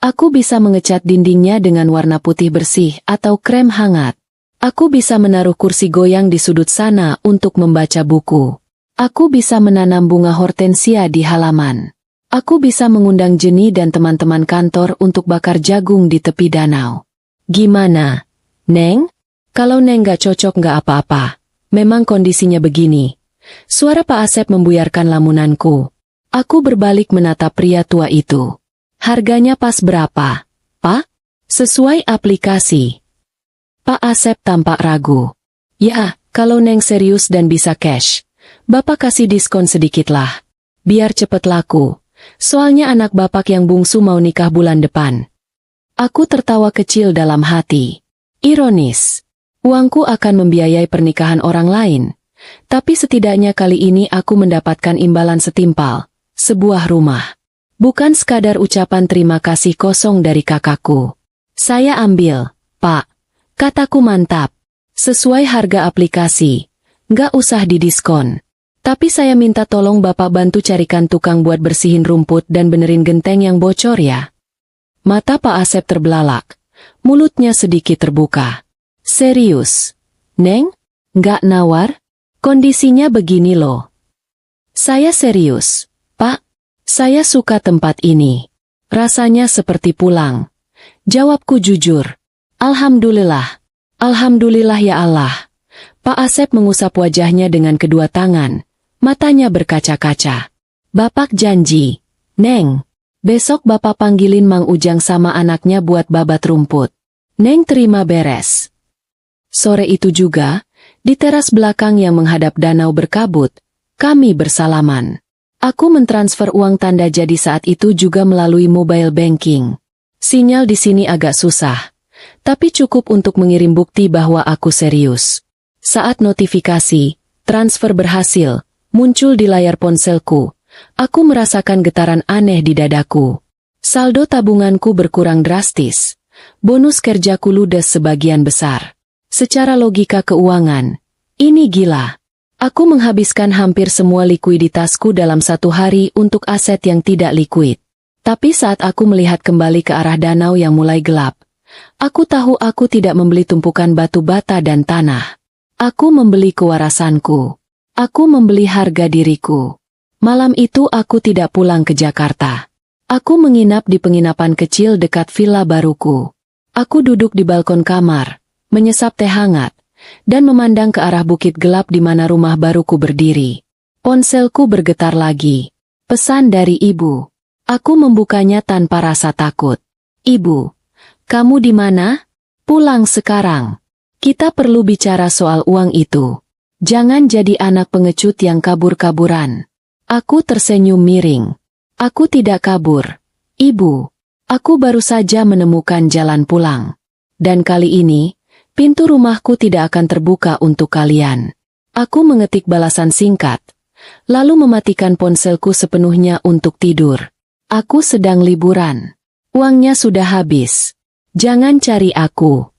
Aku bisa mengecat dindingnya dengan warna putih bersih atau krem hangat. Aku bisa menaruh kursi goyang di sudut sana untuk membaca buku. Aku bisa menanam bunga hortensia di halaman. Aku bisa mengundang Jenny dan teman-teman kantor untuk bakar jagung di tepi danau. Gimana, Neng? Kalau Neng gak cocok gak apa-apa. Memang kondisinya begini. Suara Pak Asep membuyarkan lamunanku. Aku berbalik menatap pria tua itu. Harganya pas berapa, Pak? Sesuai aplikasi. Pak Asep tampak ragu. Ya, kalau Neng serius dan bisa cash, Bapak kasih diskon sedikit lah. Biar cepet laku. Soalnya anak Bapak yang bungsu mau nikah bulan depan. Aku tertawa kecil dalam hati. Ironis. Uangku akan membiayai pernikahan orang lain. Tapi setidaknya kali ini aku mendapatkan imbalan setimpal. Sebuah rumah. Bukan sekadar ucapan terima kasih kosong dari kakakku. Saya ambil, Pak. Kataku mantap. Sesuai harga aplikasi. Nggak usah didiskon. Tapi saya minta tolong Bapak bantu carikan tukang buat bersihin rumput dan benerin genteng yang bocor ya. Mata Pak Asep terbelalak. Mulutnya sedikit terbuka. Serius? Neng? Nggak nawar? Kondisinya begini loh. Saya serius, Pak. Saya suka tempat ini. Rasanya seperti pulang. Jawabku jujur. Alhamdulillah. Alhamdulillah ya Allah. Pak Asep mengusap wajahnya dengan kedua tangan. Matanya berkaca-kaca. Bapak janji, Neng, besok Bapak panggilin Mang Ujang sama anaknya buat babat rumput. Neng terima beres. Sore itu juga, di teras belakang yang menghadap danau berkabut, kami bersalaman. Aku mentransfer uang tanda jadi saat itu juga melalui mobile banking. Sinyal di sini agak susah, tapi cukup untuk mengirim bukti bahwa aku serius. Saat notifikasi, transfer berhasil, muncul di layar ponselku. Aku merasakan getaran aneh di dadaku. Saldo tabunganku berkurang drastis. Bonus kerjaku ludes sebagian besar. Secara logika keuangan, ini gila. Aku menghabiskan hampir semua likuiditasku dalam 1 hari untuk aset yang tidak likuid. Tapi saat aku melihat kembali ke arah danau yang mulai gelap, aku tahu aku tidak membeli tumpukan batu bata dan tanah. Aku membeli kewarasanku. Aku membeli harga diriku. Malam itu aku tidak pulang ke Jakarta. Aku menginap di penginapan kecil dekat villa baruku. Aku duduk di balkon kamar, menyesap teh hangat, dan memandang ke arah bukit gelap di mana rumah baruku berdiri. Ponselku bergetar lagi. Pesan dari ibu. Aku membukanya tanpa rasa takut. Ibu, kamu di mana? Pulang sekarang. Kita perlu bicara soal uang itu. Jangan jadi anak pengecut yang kabur-kaburan. Aku tersenyum miring. Aku tidak kabur. Ibu, aku baru saja menemukan jalan pulang. Dan kali ini, pintu rumahku tidak akan terbuka untuk kalian. Aku mengetik balasan singkat, lalu mematikan ponselku sepenuhnya untuk tidur. Aku sedang liburan. Uangnya sudah habis. Jangan cari aku.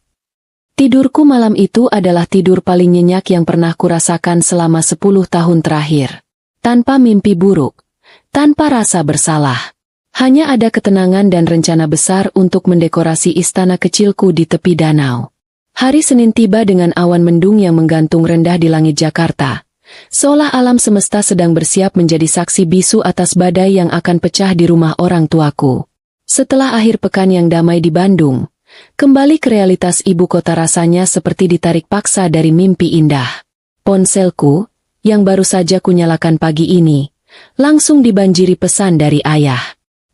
Tidurku malam itu adalah tidur paling nyenyak yang pernah kurasakan selama 10 tahun terakhir. Tanpa mimpi buruk, tanpa rasa bersalah. Hanya ada ketenangan dan rencana besar untuk mendekorasi istana kecilku di tepi danau. Hari Senin tiba dengan awan mendung yang menggantung rendah di langit Jakarta. Seolah alam semesta sedang bersiap menjadi saksi bisu atas badai yang akan pecah di rumah orang tuaku. Setelah akhir pekan yang damai di Bandung, kembali ke realitas ibu kota rasanya seperti ditarik paksa dari mimpi indah. Ponselku, yang baru saja kunyalakan pagi ini, langsung dibanjiri pesan dari ayah.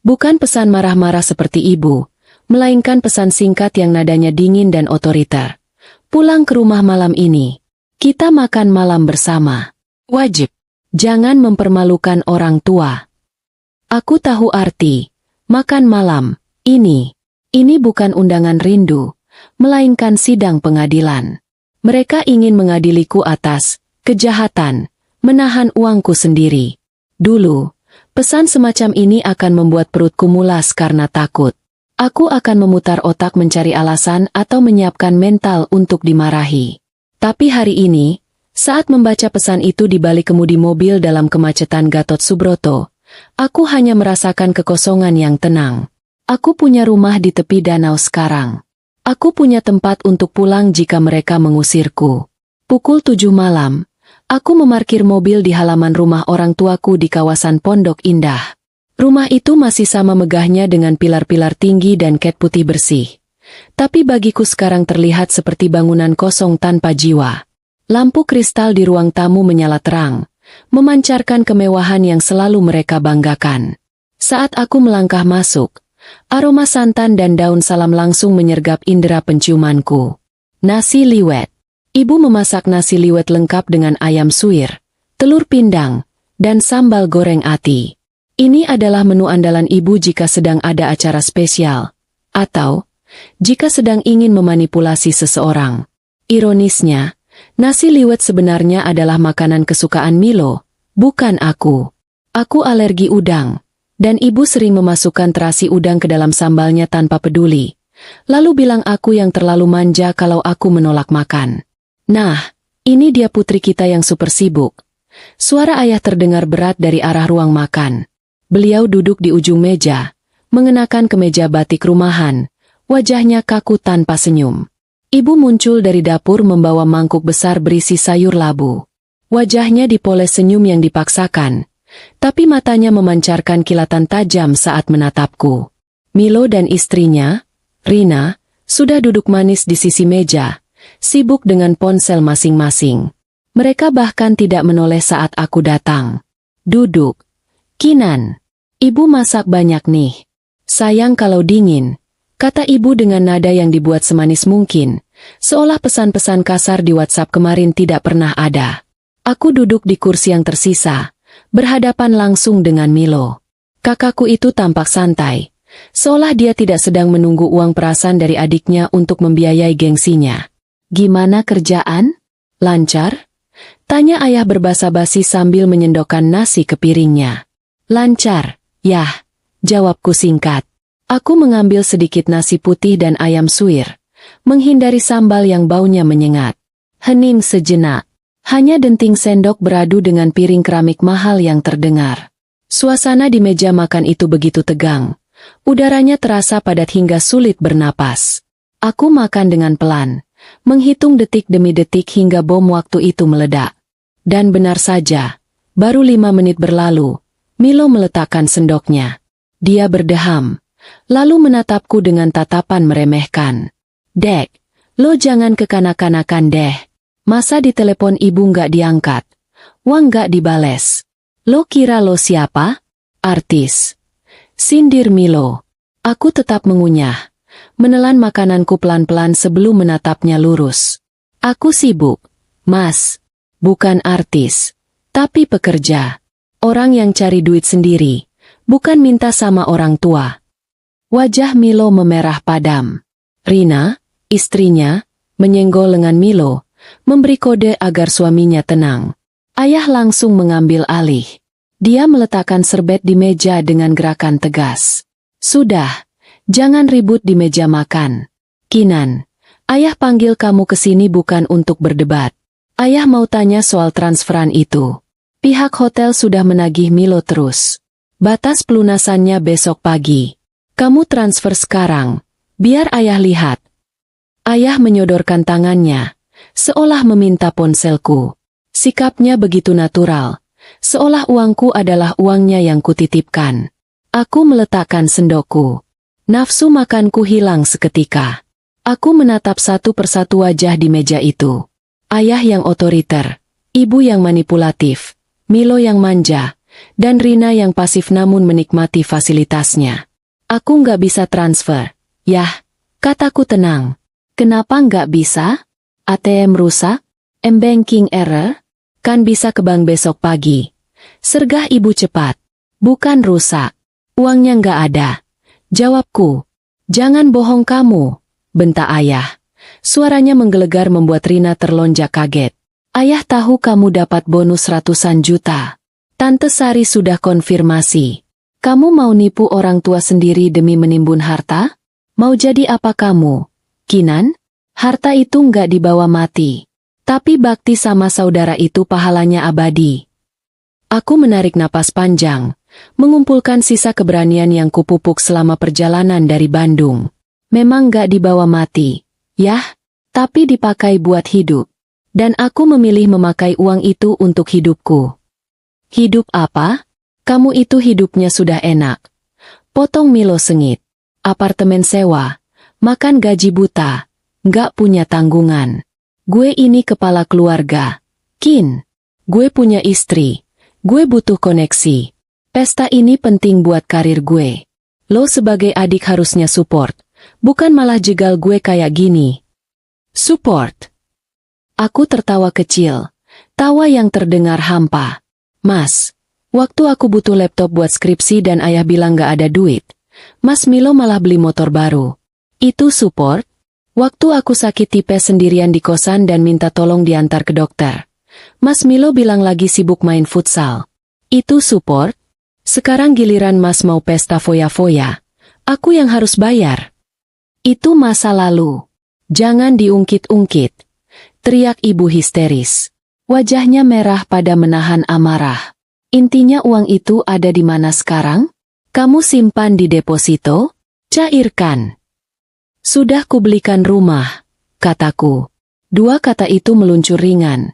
Bukan pesan marah-marah seperti ibu, melainkan pesan singkat yang nadanya dingin dan otoriter. Pulang ke rumah malam ini. Kita makan malam bersama. Wajib. Jangan mempermalukan orang tua. Aku tahu arti. Makan malam. Ini bukan undangan rindu, melainkan sidang pengadilan. Mereka ingin mengadiliku atas kejahatan, menahan uangku sendiri. Dulu, pesan semacam ini akan membuat perutku mulas karena takut. Aku akan memutar otak mencari alasan atau menyiapkan mental untuk dimarahi. Tapi hari ini, saat membaca pesan itu di balik kemudi mobil dalam kemacetan Gatot Subroto, aku hanya merasakan kekosongan yang tenang. Aku punya rumah di tepi danau sekarang. Aku punya tempat untuk pulang jika mereka mengusirku. Pukul 7 malam, aku memarkir mobil di halaman rumah orang tuaku di kawasan Pondok Indah. Rumah itu masih sama megahnya dengan pilar-pilar tinggi dan cat putih bersih. Tapi bagiku sekarang terlihat seperti bangunan kosong tanpa jiwa. Lampu kristal di ruang tamu menyala terang, memancarkan kemewahan yang selalu mereka banggakan. Saat aku melangkah masuk, aroma santan dan daun salam langsung menyergap indera penciumanku. Nasi liwet. Ibu memasak nasi liwet lengkap dengan ayam suwir, telur pindang, dan sambal goreng ati. Ini adalah menu andalan ibu jika sedang ada acara spesial, atau jika sedang ingin memanipulasi seseorang. Ironisnya, nasi liwet sebenarnya adalah makanan kesukaan Milo, bukan aku. Aku alergi udang. Dan ibu sering memasukkan terasi udang ke dalam sambalnya tanpa peduli. Lalu bilang aku yang terlalu manja kalau aku menolak makan. Nah, ini dia putri kita yang super sibuk. Suara ayah terdengar berat dari arah ruang makan. Beliau duduk di ujung meja, mengenakan kemeja batik rumahan, wajahnya kaku tanpa senyum. Ibu muncul dari dapur membawa mangkuk besar berisi sayur labu. Wajahnya dipoles senyum yang dipaksakan. Tapi matanya memancarkan kilatan tajam saat menatapku. Milo dan istrinya, Rina, sudah duduk manis di sisi meja, sibuk dengan ponsel masing-masing. Mereka bahkan tidak menoleh saat aku datang. Duduk. Kinan, ibu masak banyak nih. Sayang kalau dingin, kata ibu dengan nada yang dibuat semanis mungkin, seolah pesan-pesan kasar di WhatsApp kemarin tidak pernah ada. Aku duduk di kursi yang tersisa, berhadapan langsung dengan Milo. Kakakku itu tampak santai, seolah dia tidak sedang menunggu uang perasan dari adiknya untuk membiayai gengsinya. Gimana kerjaan? Lancar? Tanya ayah berbasa-basi sambil menyendokkan nasi ke piringnya. Lancar, yah, jawabku singkat. Aku mengambil sedikit nasi putih dan ayam suwir, menghindari sambal yang baunya menyengat. Hening sejenak. Hanya denting sendok beradu dengan piring keramik mahal yang terdengar. Suasana di meja makan itu begitu tegang. Udaranya terasa padat hingga sulit bernapas. Aku makan dengan pelan, menghitung detik demi detik hingga bom waktu itu meledak. Dan benar saja, baru 5 menit berlalu, Milo meletakkan sendoknya. Dia berdeham, lalu menatapku dengan tatapan meremehkan. Dek, lo jangan kekanak-kanakan deh. Masa di telepon ibu nggak diangkat? Uang nggak dibales? Lo kira lo siapa? Artis. Sindir Milo. Aku tetap mengunyah, menelan makananku pelan-pelan sebelum menatapnya lurus. Aku sibuk, Mas. Bukan artis, tapi pekerja. Orang yang cari duit sendiri, bukan minta sama orang tua. Wajah Milo memerah padam. Rina, istrinya, menyenggol lengan Milo, memberi kode agar suaminya tenang. Ayah langsung mengambil alih. Dia meletakkan serbet di meja dengan gerakan tegas. Sudah, jangan ribut di meja makan. Kinan, ayah panggil kamu ke sini bukan untuk berdebat. Ayah mau tanya soal transferan itu. Pihak hotel sudah menagih Milo terus. Batas pelunasannya besok pagi. Kamu transfer sekarang, biar ayah lihat. Ayah menyodorkan tangannya, seolah meminta ponselku. Sikapnya begitu natural, seolah uangku adalah uangnya yang kutitipkan. Aku meletakkan sendokku. Nafsu makanku hilang seketika. Aku menatap satu persatu wajah di meja itu. Ayah yang otoriter, Ibu yang manipulatif, Milo yang manja, dan Rina yang pasif namun menikmati fasilitasnya. Aku nggak bisa transfer. Yah, kataku tenang. Kenapa nggak bisa? ATM rusak? M-banking error? Kan bisa ke bank besok pagi. Sergah ibu cepat. Bukan rusak. Uangnya nggak ada. Jawabku. Jangan bohong kamu, bentak ayah. Suaranya menggelegar membuat Rina terlonjak kaget. Ayah tahu kamu dapat bonus ratusan juta. Tante Sari sudah konfirmasi. Kamu mau nipu orang tua sendiri demi menimbun harta? Mau jadi apa kamu, Kinan? Harta itu nggak dibawa mati. Tapi bakti sama saudara itu pahalanya abadi. Aku menarik napas panjang, mengumpulkan sisa keberanian yang kupupuk selama perjalanan dari Bandung. Memang nggak dibawa mati, yah, tapi dipakai buat hidup. Dan aku memilih memakai uang itu untuk hidupku. Hidup apa? Kamu itu hidupnya sudah enak. Potong Milo sengit. Apartemen sewa, makan gaji buta, nggak punya tanggungan. Gue ini kepala keluarga. Kin, gue punya istri. Gue butuh koneksi. Pesta ini penting buat karir gue. Lo sebagai adik harusnya support, bukan malah jegal gue kayak gini. Support? Aku tertawa kecil, tawa yang terdengar hampa. Mas, waktu aku butuh laptop buat skripsi dan ayah bilang gak ada duit, Mas Milo malah beli motor baru. Itu support? Waktu aku sakit tipes sendirian di kosan dan minta tolong diantar ke dokter, Mas Milo bilang lagi sibuk main futsal. Itu support? Sekarang giliran Mas mau pesta foya-foya, aku yang harus bayar. Itu masa lalu. Jangan diungkit-ungkit. Teriak ibu histeris. Wajahnya merah pada menahan amarah. Intinya uang itu ada di mana sekarang? Kamu simpan di deposito? Cairkan. Sudah kubelikan rumah, kataku. Dua kata itu meluncur ringan.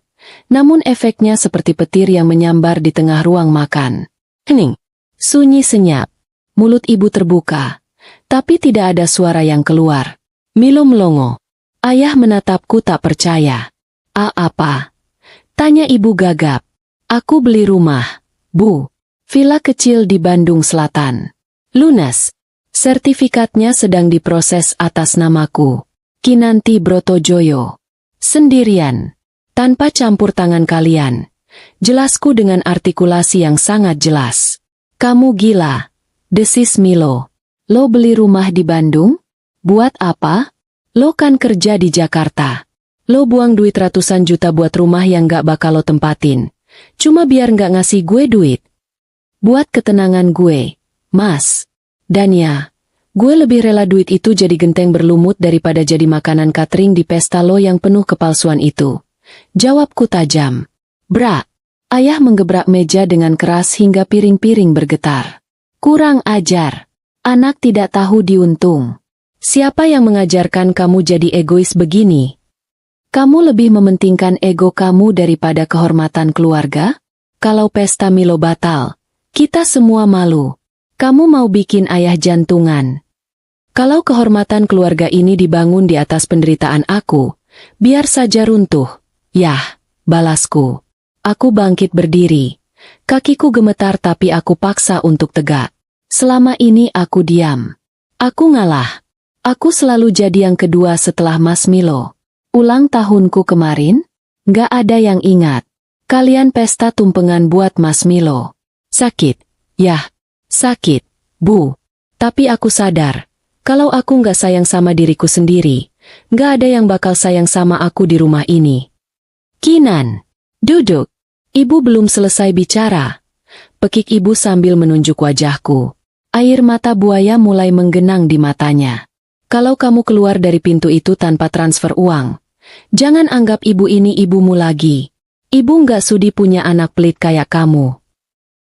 Namun efeknya seperti petir yang menyambar di tengah ruang makan. Hening. Sunyi senyap. Mulut ibu terbuka. Tapi tidak ada suara yang keluar. Milo melongo. Ayah menatapku tak percaya. Apa? Tanya ibu gagap. Aku beli rumah, Bu. Villa kecil di Bandung Selatan. Lunas. Sertifikatnya sedang diproses atas namaku. Kinanti Brotojoyo. Sendirian. Tanpa campur tangan kalian. Jelasku dengan artikulasi yang sangat jelas. Kamu gila. Desis Milo. Lo beli rumah di Bandung? Buat apa? Lo kan kerja di Jakarta. Lo buang duit ratusan juta buat rumah yang gak bakal lo tempatin. Cuma biar gak ngasih gue duit. Buat ketenangan gue, Mas. Dan ya, gue lebih rela duit itu jadi genteng berlumut daripada jadi makanan catering di pesta lo yang penuh kepalsuan itu. Jawabku tajam. Bra. Ayah menggebrak meja dengan keras hingga piring-piring bergetar. Kurang ajar. Anak tidak tahu diuntung. Siapa yang mengajarkan kamu jadi egois begini? Kamu lebih mementingkan ego kamu daripada kehormatan keluarga? Kalau pesta Milo batal, kita semua malu. Kamu mau bikin ayah jantungan. Kalau kehormatan keluarga ini dibangun di atas penderitaan aku, biar saja runtuh. Yah, balasku. Aku bangkit berdiri. Kakiku gemetar tapi aku paksa untuk tegak. Selama ini aku diam. Aku ngalah. Aku selalu jadi yang kedua setelah Mas Milo. Ulang tahunku kemarin? Nggak ada yang ingat. Kalian pesta tumpengan buat Mas Milo. Sakit. Yah, sakit, Bu. Tapi aku sadar, kalau aku nggak sayang sama diriku sendiri, nggak ada yang bakal sayang sama aku di rumah ini. Kinan, duduk. Ibu belum selesai bicara. Pekik ibu sambil menunjuk wajahku. Air mata buaya mulai menggenang di matanya. Kalau kamu keluar dari pintu itu tanpa transfer uang, jangan anggap ibu ini ibumu lagi. Ibu nggak sudi punya anak pelit kayak kamu.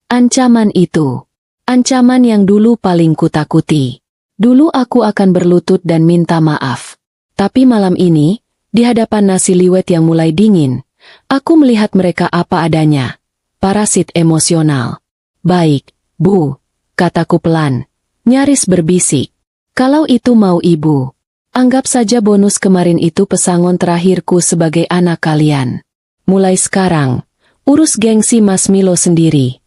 Ancaman itu. Ancaman yang dulu paling kutakuti. Dulu aku akan berlutut dan minta maaf. Tapi malam ini, di hadapan nasi liwet yang mulai dingin, aku melihat mereka apa adanya. Parasit emosional. Baik, Bu, kataku pelan, nyaris berbisik. Kalau itu mau ibu, anggap saja bonus kemarin itu pesangon terakhirku sebagai anak kalian. Mulai sekarang, Urus gengsi Mas Milo sendiri.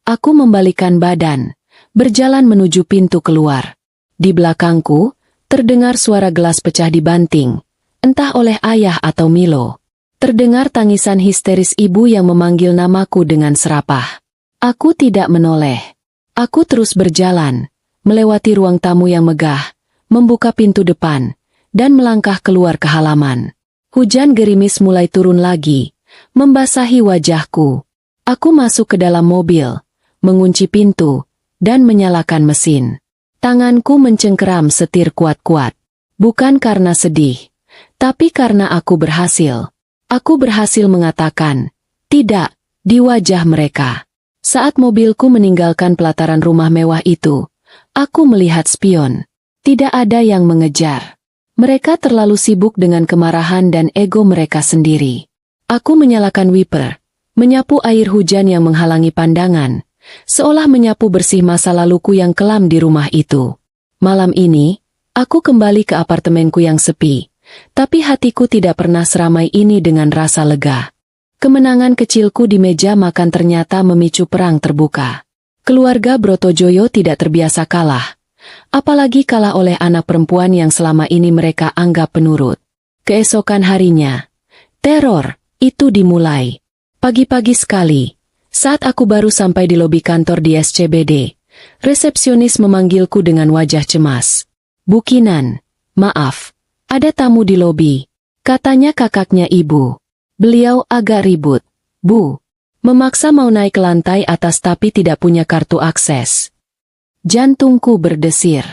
Aku membalikkan badan, berjalan menuju pintu keluar. Di belakangku, terdengar suara gelas pecah dibanting, entah oleh ayah atau Milo. Terdengar tangisan histeris ibu yang memanggil namaku dengan serapah. Aku tidak menoleh. Aku terus berjalan, melewati ruang tamu yang megah, membuka pintu depan, dan melangkah keluar ke halaman. Hujan gerimis mulai turun lagi, membasahi wajahku. Aku masuk ke dalam mobil, mengunci pintu, dan menyalakan mesin. Tanganku mencengkeram setir kuat-kuat. Bukan karena sedih, tapi karena aku berhasil. Aku berhasil mengatakan, tidak, di wajah mereka. Saat mobilku meninggalkan pelataran rumah mewah itu, aku melihat spion. Tidak ada yang mengejar. Mereka terlalu sibuk dengan kemarahan dan ego mereka sendiri. Aku menyalakan wiper, menyapu air hujan yang menghalangi pandangan, seolah menyapu bersih masa laluku yang kelam di rumah itu. Malam ini, aku kembali ke apartemenku yang sepi, tapi hatiku tidak pernah seramai ini dengan rasa lega. Kemenangan kecilku di meja makan ternyata memicu perang terbuka. Keluarga Brotojoyo tidak terbiasa kalah, apalagi kalah oleh anak perempuan yang selama ini mereka anggap penurut. Keesokan harinya, teror itu dimulai. Pagi-pagi sekali, saat aku baru sampai di lobi kantor di SCBD, resepsionis memanggilku dengan wajah cemas. Bu Kinan, maaf, ada tamu di lobi, katanya kakaknya ibu. Beliau agak ribut, Bu. Memaksa mau naik ke lantai atas tapi tidak punya kartu akses. Jantungku berdesir.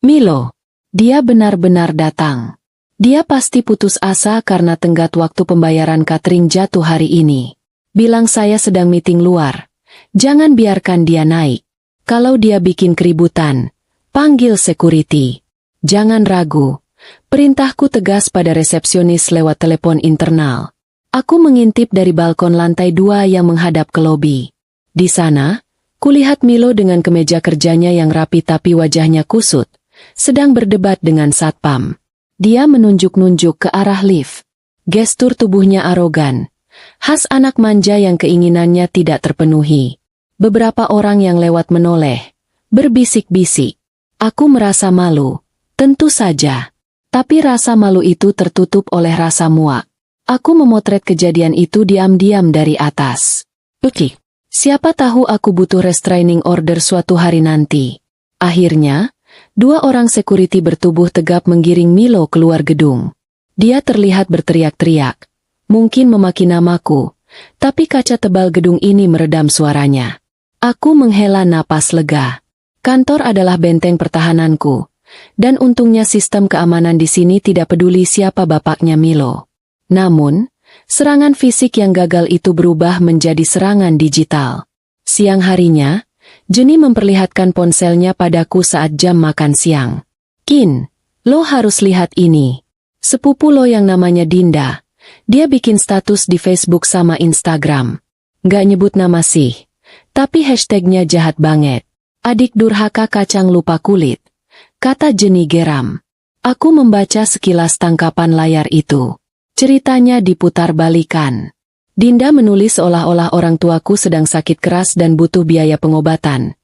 Milo, dia benar-benar datang. Dia pasti putus asa karena tenggat waktu pembayaran catering jatuh hari ini. Bilang saya sedang meeting luar. Jangan biarkan dia naik. Kalau dia bikin keributan, panggil security. Jangan ragu. Perintahku tegas pada resepsionis lewat telepon internal. Aku mengintip dari balkon lantai 2 yang menghadap ke lobi. Di sana, kulihat Milo dengan kemeja kerjanya yang rapi tapi wajahnya kusut, sedang berdebat dengan satpam. Dia menunjuk-nunjuk ke arah lift. Gestur tubuhnya arogan, khas anak manja yang keinginannya tidak terpenuhi. Beberapa orang yang lewat menoleh, berbisik-bisik. Aku merasa malu, tentu saja. Tapi rasa malu itu tertutup oleh rasa muak. Aku memotret kejadian itu diam-diam dari atas. Oke, siapa tahu aku butuh restraining order suatu hari nanti. Akhirnya, 2 orang security bertubuh tegap menggiring Milo keluar gedung. Dia terlihat berteriak-teriak, mungkin memaki namaku, tapi kaca tebal gedung ini meredam suaranya. Aku menghela napas lega. Kantor adalah benteng pertahananku, dan untungnya sistem keamanan di sini tidak peduli siapa bapaknya Milo. Namun, serangan fisik yang gagal itu berubah menjadi serangan digital. Siang harinya, Jenny memperlihatkan ponselnya padaku saat jam makan siang. Kin, lo harus lihat ini. Sepupu lo yang namanya Dinda, dia bikin status di Facebook sama Instagram. Gak nyebut nama sih, tapi hashtagnya jahat banget. Adik durhaka kacang lupa kulit, kata Jenny geram. Aku membaca sekilas tangkapan layar itu. Ceritanya diputar balikan. Dinda menulis seolah-olah orang tuaku sedang sakit keras dan butuh biaya pengobatan.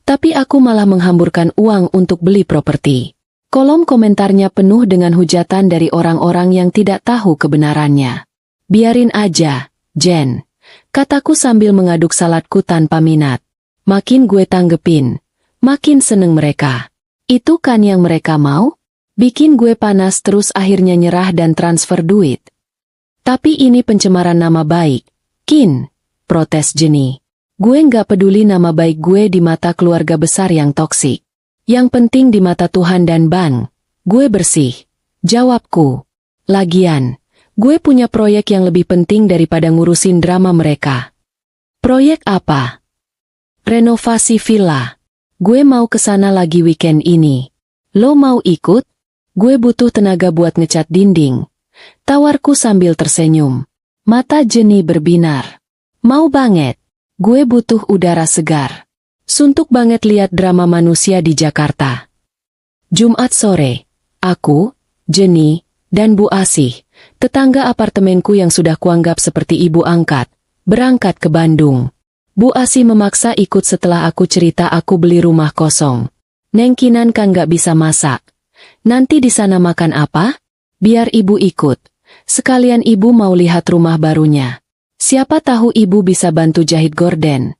Tapi aku malah menghamburkan uang untuk beli properti. Kolom komentarnya penuh dengan hujatan dari orang-orang yang tidak tahu kebenarannya. Biarin aja, Jen, kataku sambil mengaduk saladku tanpa minat. Makin gue tanggepin, makin seneng mereka. Itu kan yang mereka mau? Bikin gue panas terus akhirnya nyerah dan transfer duit. Tapi ini pencemaran nama baik. Kin, protes Jenny. Gue nggak peduli nama baik gue di mata keluarga besar yang toksik. Yang penting di mata Tuhan dan bank, gue bersih. Jawabku. Lagian, gue punya proyek yang lebih penting daripada ngurusin drama mereka. Proyek apa? Renovasi villa. Gue mau kesana lagi weekend ini. Lo mau ikut? Gue butuh tenaga buat ngecat dinding. Tawarku sambil tersenyum. Mata Jenny berbinar. Mau banget. Gue butuh udara segar. Suntuk banget lihat drama manusia di Jakarta. Jumat sore, aku, Jenny, dan Bu Asih, tetangga apartemenku yang sudah kuanggap seperti ibu angkat, berangkat ke Bandung. Bu Asih memaksa ikut setelah aku cerita aku beli rumah kosong. Neng Kinan kan gak bisa masak. Nanti di sana makan apa? Biar ibu ikut. Sekalian ibu mau lihat rumah barunya. Siapa tahu ibu bisa bantu jahit gorden,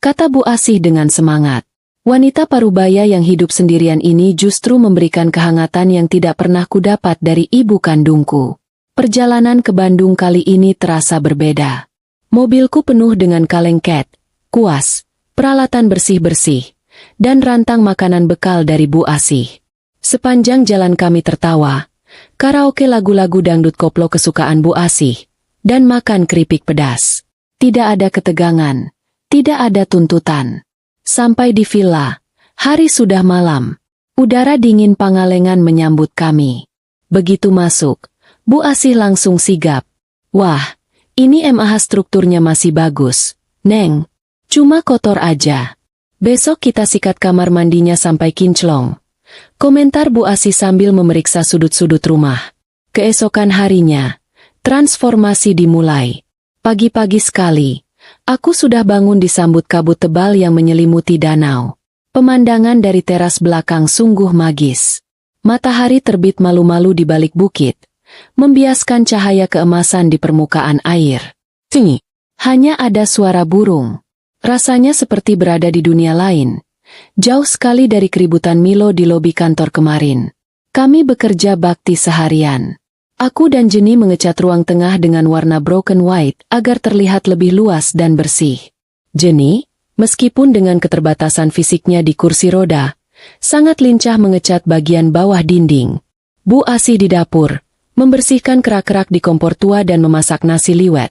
kata Bu Asih dengan semangat. Wanita parubaya yang hidup sendirian ini justru memberikan kehangatan yang tidak pernah kudapat dari ibu kandungku. Perjalanan ke Bandung kali ini terasa berbeda. Mobilku penuh dengan kaleng cat, kuas, peralatan bersih-bersih, dan rantang makanan bekal dari Bu Asih. Sepanjang jalan kami tertawa, karaoke lagu-lagu dangdut koplo kesukaan Bu Asih, dan makan keripik pedas. Tidak ada ketegangan, tidak ada tuntutan. Sampai di villa, hari sudah malam. Udara dingin Pangalengan menyambut kami. Begitu masuk, Bu Asih langsung sigap. Wah, ini MAH strukturnya masih bagus, Neng. Cuma kotor aja. Besok kita sikat kamar mandinya sampai kinclong. Komentar Bu Asih sambil memeriksa sudut-sudut rumah. Keesokan harinya, transformasi dimulai. Pagi-pagi sekali, aku sudah bangun disambut kabut tebal yang menyelimuti danau. Pemandangan dari teras belakang sungguh magis. Matahari terbit malu-malu di balik bukit, membiaskan cahaya keemasan di permukaan air. Sini, hanya ada suara burung. Rasanya seperti berada di dunia lain. Jauh sekali dari keributan Milo di lobi kantor kemarin. Kami bekerja bakti seharian. Aku dan Jenny mengecat ruang tengah dengan warna broken white agar terlihat lebih luas dan bersih. Jenny, meskipun dengan keterbatasan fisiknya di kursi roda, sangat lincah mengecat bagian bawah dinding. Bu Asih di dapur, membersihkan kerak-kerak di kompor tua dan memasak nasi liwet.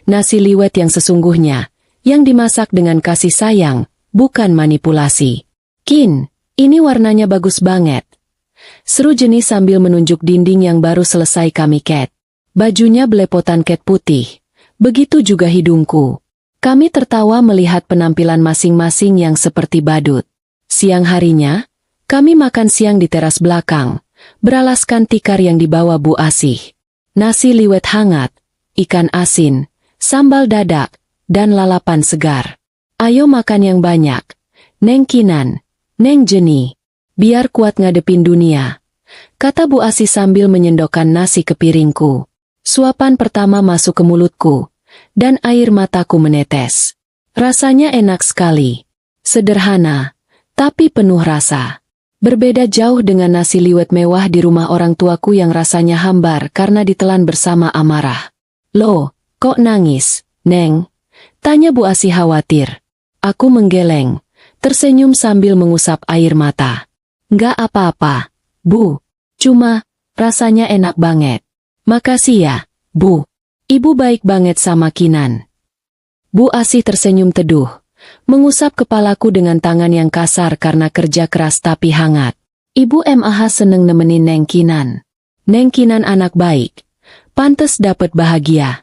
Nasi liwet yang sesungguhnya, yang dimasak dengan kasih sayang, bukan manipulasi. Kin, ini warnanya bagus banget. Seru Jenny sambil menunjuk dinding yang baru selesai kami cat. Bajunya belepotan cat putih. Begitu juga hidungku. Kami tertawa melihat penampilan masing-masing yang seperti badut. Siang harinya, kami makan siang di teras belakang, beralaskan tikar yang dibawa Bu Asih. Nasi liwet hangat, ikan asin, sambal dadak, dan lalapan segar. Ayo makan yang banyak, Neng Kinan, Neng Jenny. Biar kuat ngadepin dunia, kata Bu Asih sambil menyendokkan nasi ke piringku. Suapan pertama masuk ke mulutku, dan air mataku menetes. Rasanya enak sekali. Sederhana, tapi penuh rasa. Berbeda jauh dengan nasi liwet mewah di rumah orang tuaku yang rasanya hambar karena ditelan bersama amarah. Loh, kok nangis, Neng? Tanya Bu Asih khawatir. Aku menggeleng, tersenyum sambil mengusap air mata. Nggak apa-apa, Bu. Cuma, rasanya enak banget. Makasih ya, Bu. Ibu baik banget sama Kinan. Bu Asih tersenyum teduh, mengusap kepalaku dengan tangan yang kasar karena kerja keras tapi hangat. Ibu MAH seneng nemenin Neng Kinan. Neng Kinan anak baik. Pantes dapet bahagia.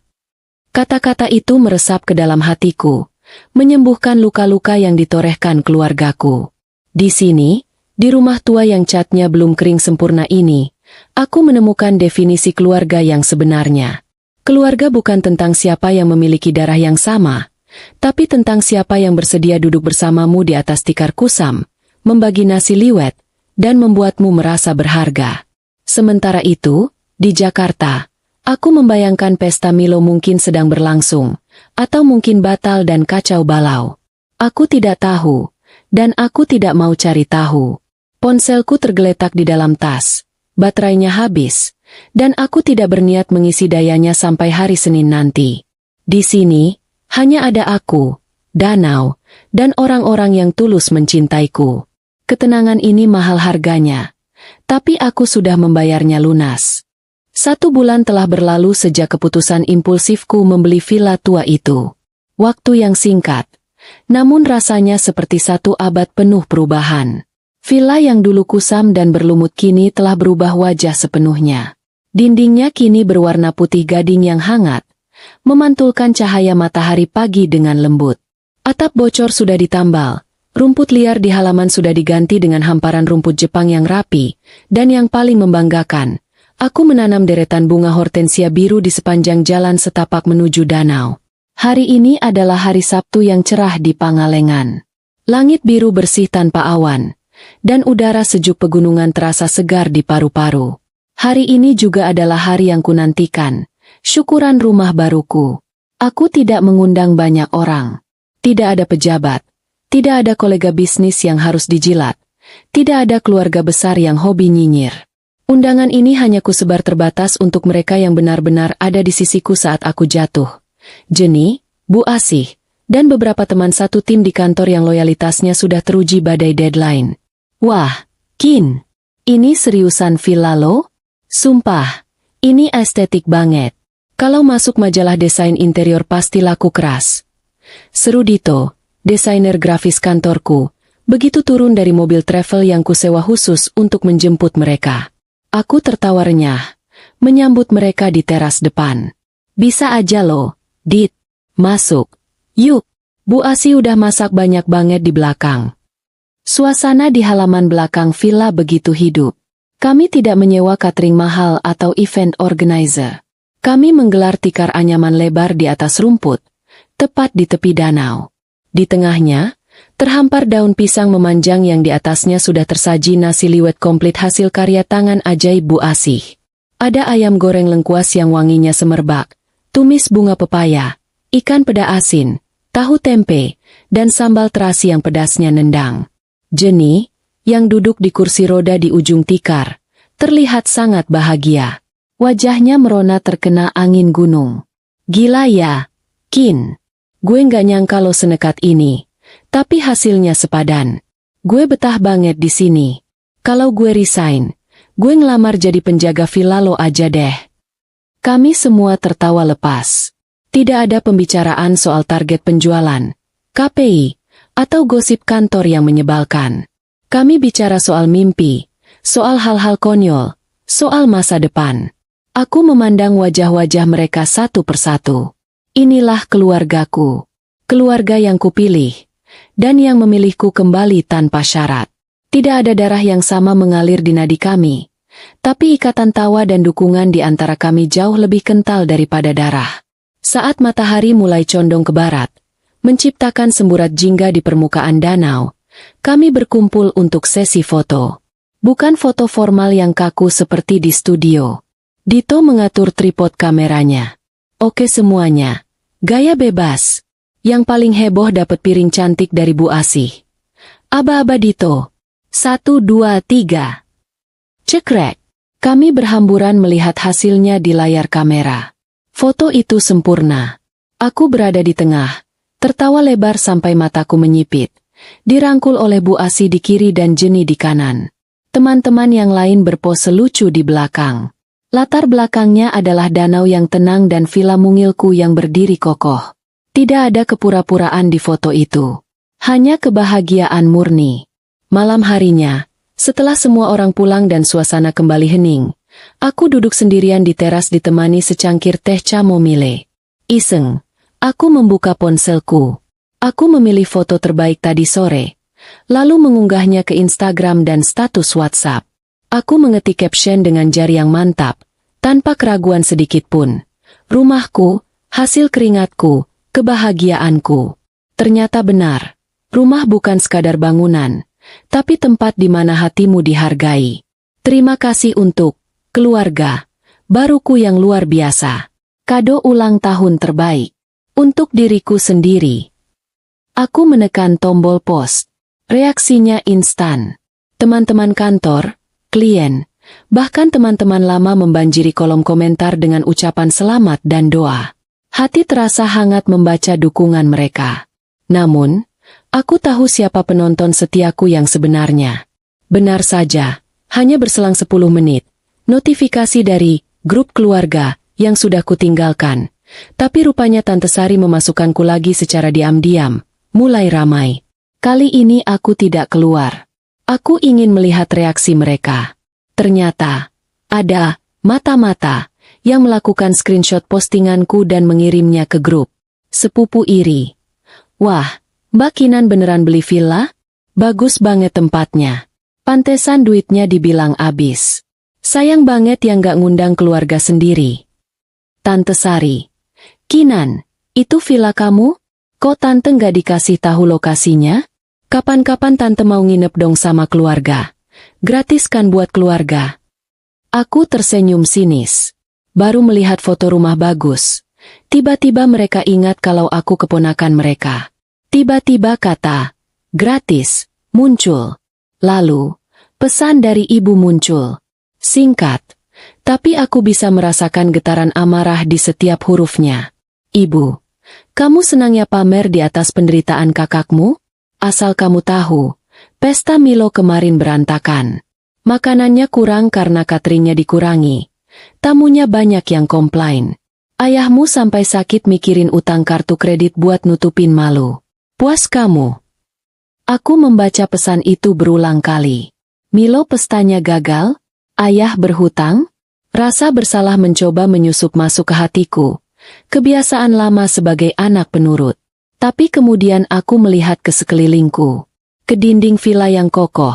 Kata-kata itu meresap ke dalam hatiku, menyembuhkan luka-luka yang ditorehkan keluargaku. Di sini, di rumah tua yang catnya belum kering sempurna ini, aku menemukan definisi keluarga yang sebenarnya. Keluarga bukan tentang siapa yang memiliki darah yang sama, tapi tentang siapa yang bersedia duduk bersamamu di atas tikar kusam, membagi nasi liwet, dan membuatmu merasa berharga. Sementara itu, di Jakarta, aku membayangkan pesta Milo mungkin sedang berlangsung, atau mungkin batal dan kacau balau. Aku tidak tahu, dan aku tidak mau cari tahu. Ponselku tergeletak di dalam tas, baterainya habis, dan aku tidak berniat mengisi dayanya sampai hari Senin nanti. Di sini, hanya ada aku, danau, dan orang-orang yang tulus mencintaiku. Ketenangan ini mahal harganya, tapi aku sudah membayarnya lunas. 1 bulan telah berlalu sejak keputusan impulsifku membeli villa tua itu. Waktu yang singkat, namun rasanya seperti 1 abad penuh perubahan. Villa yang dulu kusam dan berlumut kini telah berubah wajah sepenuhnya. Dindingnya kini berwarna putih gading yang hangat, memantulkan cahaya matahari pagi dengan lembut. Atap bocor sudah ditambal, rumput liar di halaman sudah diganti dengan hamparan rumput Jepang yang rapi, dan yang paling membanggakan, aku menanam deretan bunga hortensia biru di sepanjang jalan setapak menuju danau. Hari ini adalah hari Sabtu yang cerah di Pangalengan. Langit biru bersih tanpa awan, dan udara sejuk pegunungan terasa segar di paru-paru. Hari ini juga adalah hari yang kunantikan, syukuran rumah baruku. Aku tidak mengundang banyak orang. Tidak ada pejabat, tidak ada kolega bisnis yang harus dijilat, tidak ada keluarga besar yang hobi nyinyir. Undangan ini hanya kusebar terbatas untuk mereka yang benar-benar ada di sisiku saat aku jatuh. Jenny, Bu Asih, dan beberapa teman satu tim di kantor yang loyalitasnya sudah teruji badai deadline. Wah, Kin, ini seriusan villa lo? Sumpah, ini estetik banget. Kalau masuk majalah desain interior pasti laku keras. Seru Dito, desainer grafis kantorku, begitu turun dari mobil travel yang kusewa khusus untuk menjemput mereka. Aku tertawa renyah, menyambut mereka di teras depan. Bisa aja lo, Dit. Masuk. Yuk, Bu Asih udah masak banyak banget di belakang. Suasana di halaman belakang villa begitu hidup. Kami tidak menyewa catering mahal atau event organizer. Kami menggelar tikar anyaman lebar di atas rumput, tepat di tepi danau. Di tengahnya, terhampar daun pisang memanjang yang di atasnya sudah tersaji nasi liwet komplit hasil karya tangan ajaib Bu Asih. Ada ayam goreng lengkuas yang wanginya semerbak, tumis bunga pepaya, ikan peda asin, tahu tempe, dan sambal terasi yang pedasnya nendang. Jenny, yang duduk di kursi roda di ujung tikar, terlihat sangat bahagia. Wajahnya merona terkena angin gunung. Gila ya, Kin. Gue nggak nyangka lo senekat ini. Tapi hasilnya sepadan. Gue betah banget di sini. Kalau gue resign, gue ngelamar jadi penjaga villa lo aja deh. Kami semua tertawa lepas. Tidak ada pembicaraan soal target penjualan, KPI, atau gosip kantor yang menyebalkan. Kami bicara soal mimpi, soal hal-hal konyol, soal masa depan. Aku memandang wajah-wajah mereka satu persatu. Inilah keluargaku. Keluarga yang kupilih. Dan yang memilihku kembali tanpa syarat. Tidak ada darah yang sama mengalir di nadi kami. Tapi ikatan tawa dan dukungan di antara kami jauh lebih kental daripada darah. Saat matahari mulai condong ke barat, menciptakan semburat jingga di permukaan danau, kami berkumpul untuk sesi foto. Bukan foto formal yang kaku seperti di studio. Dito mengatur tripod kameranya. Oke semuanya. Gaya bebas. Yang paling heboh dapat piring cantik dari Bu Asih. Aba-aba Dito. 1, 2, 3. Cekrek. Kami berhamburan melihat hasilnya di layar kamera. Foto itu sempurna. Aku berada di tengah, tertawa lebar sampai mataku menyipit. Dirangkul oleh Bu Asih di kiri dan Jenny di kanan. Teman-teman yang lain berpose lucu di belakang. Latar belakangnya adalah danau yang tenang dan villa mungilku yang berdiri kokoh. Tidak ada kepura-puraan di foto itu. Hanya kebahagiaan murni. Malam harinya, setelah semua orang pulang dan suasana kembali hening, aku duduk sendirian di teras ditemani secangkir teh chamomile. Iseng, aku membuka ponselku. Aku memilih foto terbaik tadi sore, lalu mengunggahnya ke Instagram dan status WhatsApp. Aku mengetik caption dengan jari yang mantap, tanpa keraguan sedikit pun. Rumahku, hasil keringatku, kebahagiaanku. Ternyata benar, rumah bukan sekadar bangunan, tapi tempat di mana hatimu dihargai. Terima kasih untuk keluarga baruku yang luar biasa. Kado ulang tahun terbaik untuk diriku sendiri. Aku menekan tombol post. Reaksinya instan. Teman-teman kantor, klien, bahkan teman-teman lama membanjiri kolom komentar dengan ucapan selamat dan doa. Hati terasa hangat membaca dukungan mereka. Namun, aku tahu siapa penonton setiaku yang sebenarnya. Benar saja, hanya berselang 10 menit. Notifikasi dari grup keluarga yang sudah kutinggalkan. Tapi rupanya Tante Sari memasukkanku lagi secara diam-diam. Mulai ramai. Kali ini aku tidak keluar. Aku ingin melihat reaksi mereka. Ternyata, ada mata-mata yang melakukan screenshot postinganku dan mengirimnya ke grup. Sepupu iri. Wah, Mbak Kinan beneran beli villa? Bagus banget tempatnya. Pantesan duitnya dibilang abis. Sayang banget yang gak ngundang keluarga sendiri. Tante Sari. Kinan, Itu villa kamu? Kok tante nggak dikasih tahu lokasinya? Kapan-kapan tante mau nginep dong sama keluarga. Gratis kan buat keluarga. Aku tersenyum sinis. Baru melihat foto rumah bagus. Tiba-tiba mereka ingat kalau aku keponakan mereka. Tiba-tiba kata, gratis, muncul. Lalu, pesan dari ibu muncul. Singkat, tapi aku bisa merasakan getaran amarah di setiap hurufnya. Ibu, kamu senangnya pamer di atas penderitaan kakakmu? Asal kamu tahu, pesta Milo kemarin berantakan. Makanannya kurang karena cateringnya dikurangi. Tamunya banyak yang komplain. Ayahmu sampai sakit mikirin utang kartu kredit buat nutupin malu. Puas kamu? Aku membaca pesan itu berulang kali. Milo pestanya gagal? Ayah berhutang? Rasa bersalah mencoba menyusup masuk ke hatiku. Kebiasaan lama sebagai anak penurut. Tapi kemudian aku melihat ke sekelilingku. Ke dinding villa yang kokoh.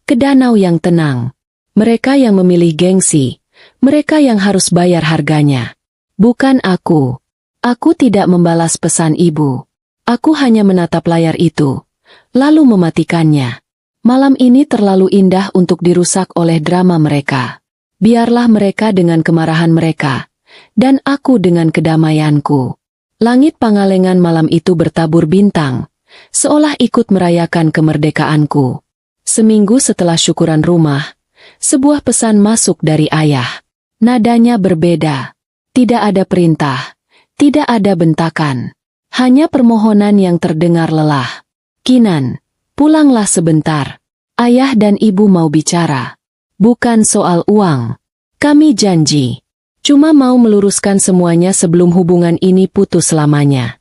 Ke danau yang tenang. Mereka yang memilih gengsi. Mereka yang harus bayar harganya. Bukan aku. Aku tidak membalas pesan ibu. Aku hanya menatap layar itu. Lalu mematikannya. Malam ini terlalu indah untuk dirusak oleh drama mereka. Biarlah mereka dengan kemarahan mereka. Dan aku dengan kedamaianku. Langit Pangalengan malam itu bertabur bintang. Seolah ikut merayakan kemerdekaanku. Seminggu setelah syukuran rumah, sebuah pesan masuk dari ayah. Nadanya berbeda. Tidak ada perintah. Tidak ada bentakan. Hanya permohonan yang terdengar lelah. Kinan, pulanglah sebentar. Ayah dan ibu mau bicara. Bukan soal uang. Kami janji. Cuma mau meluruskan semuanya sebelum hubungan ini putus selamanya.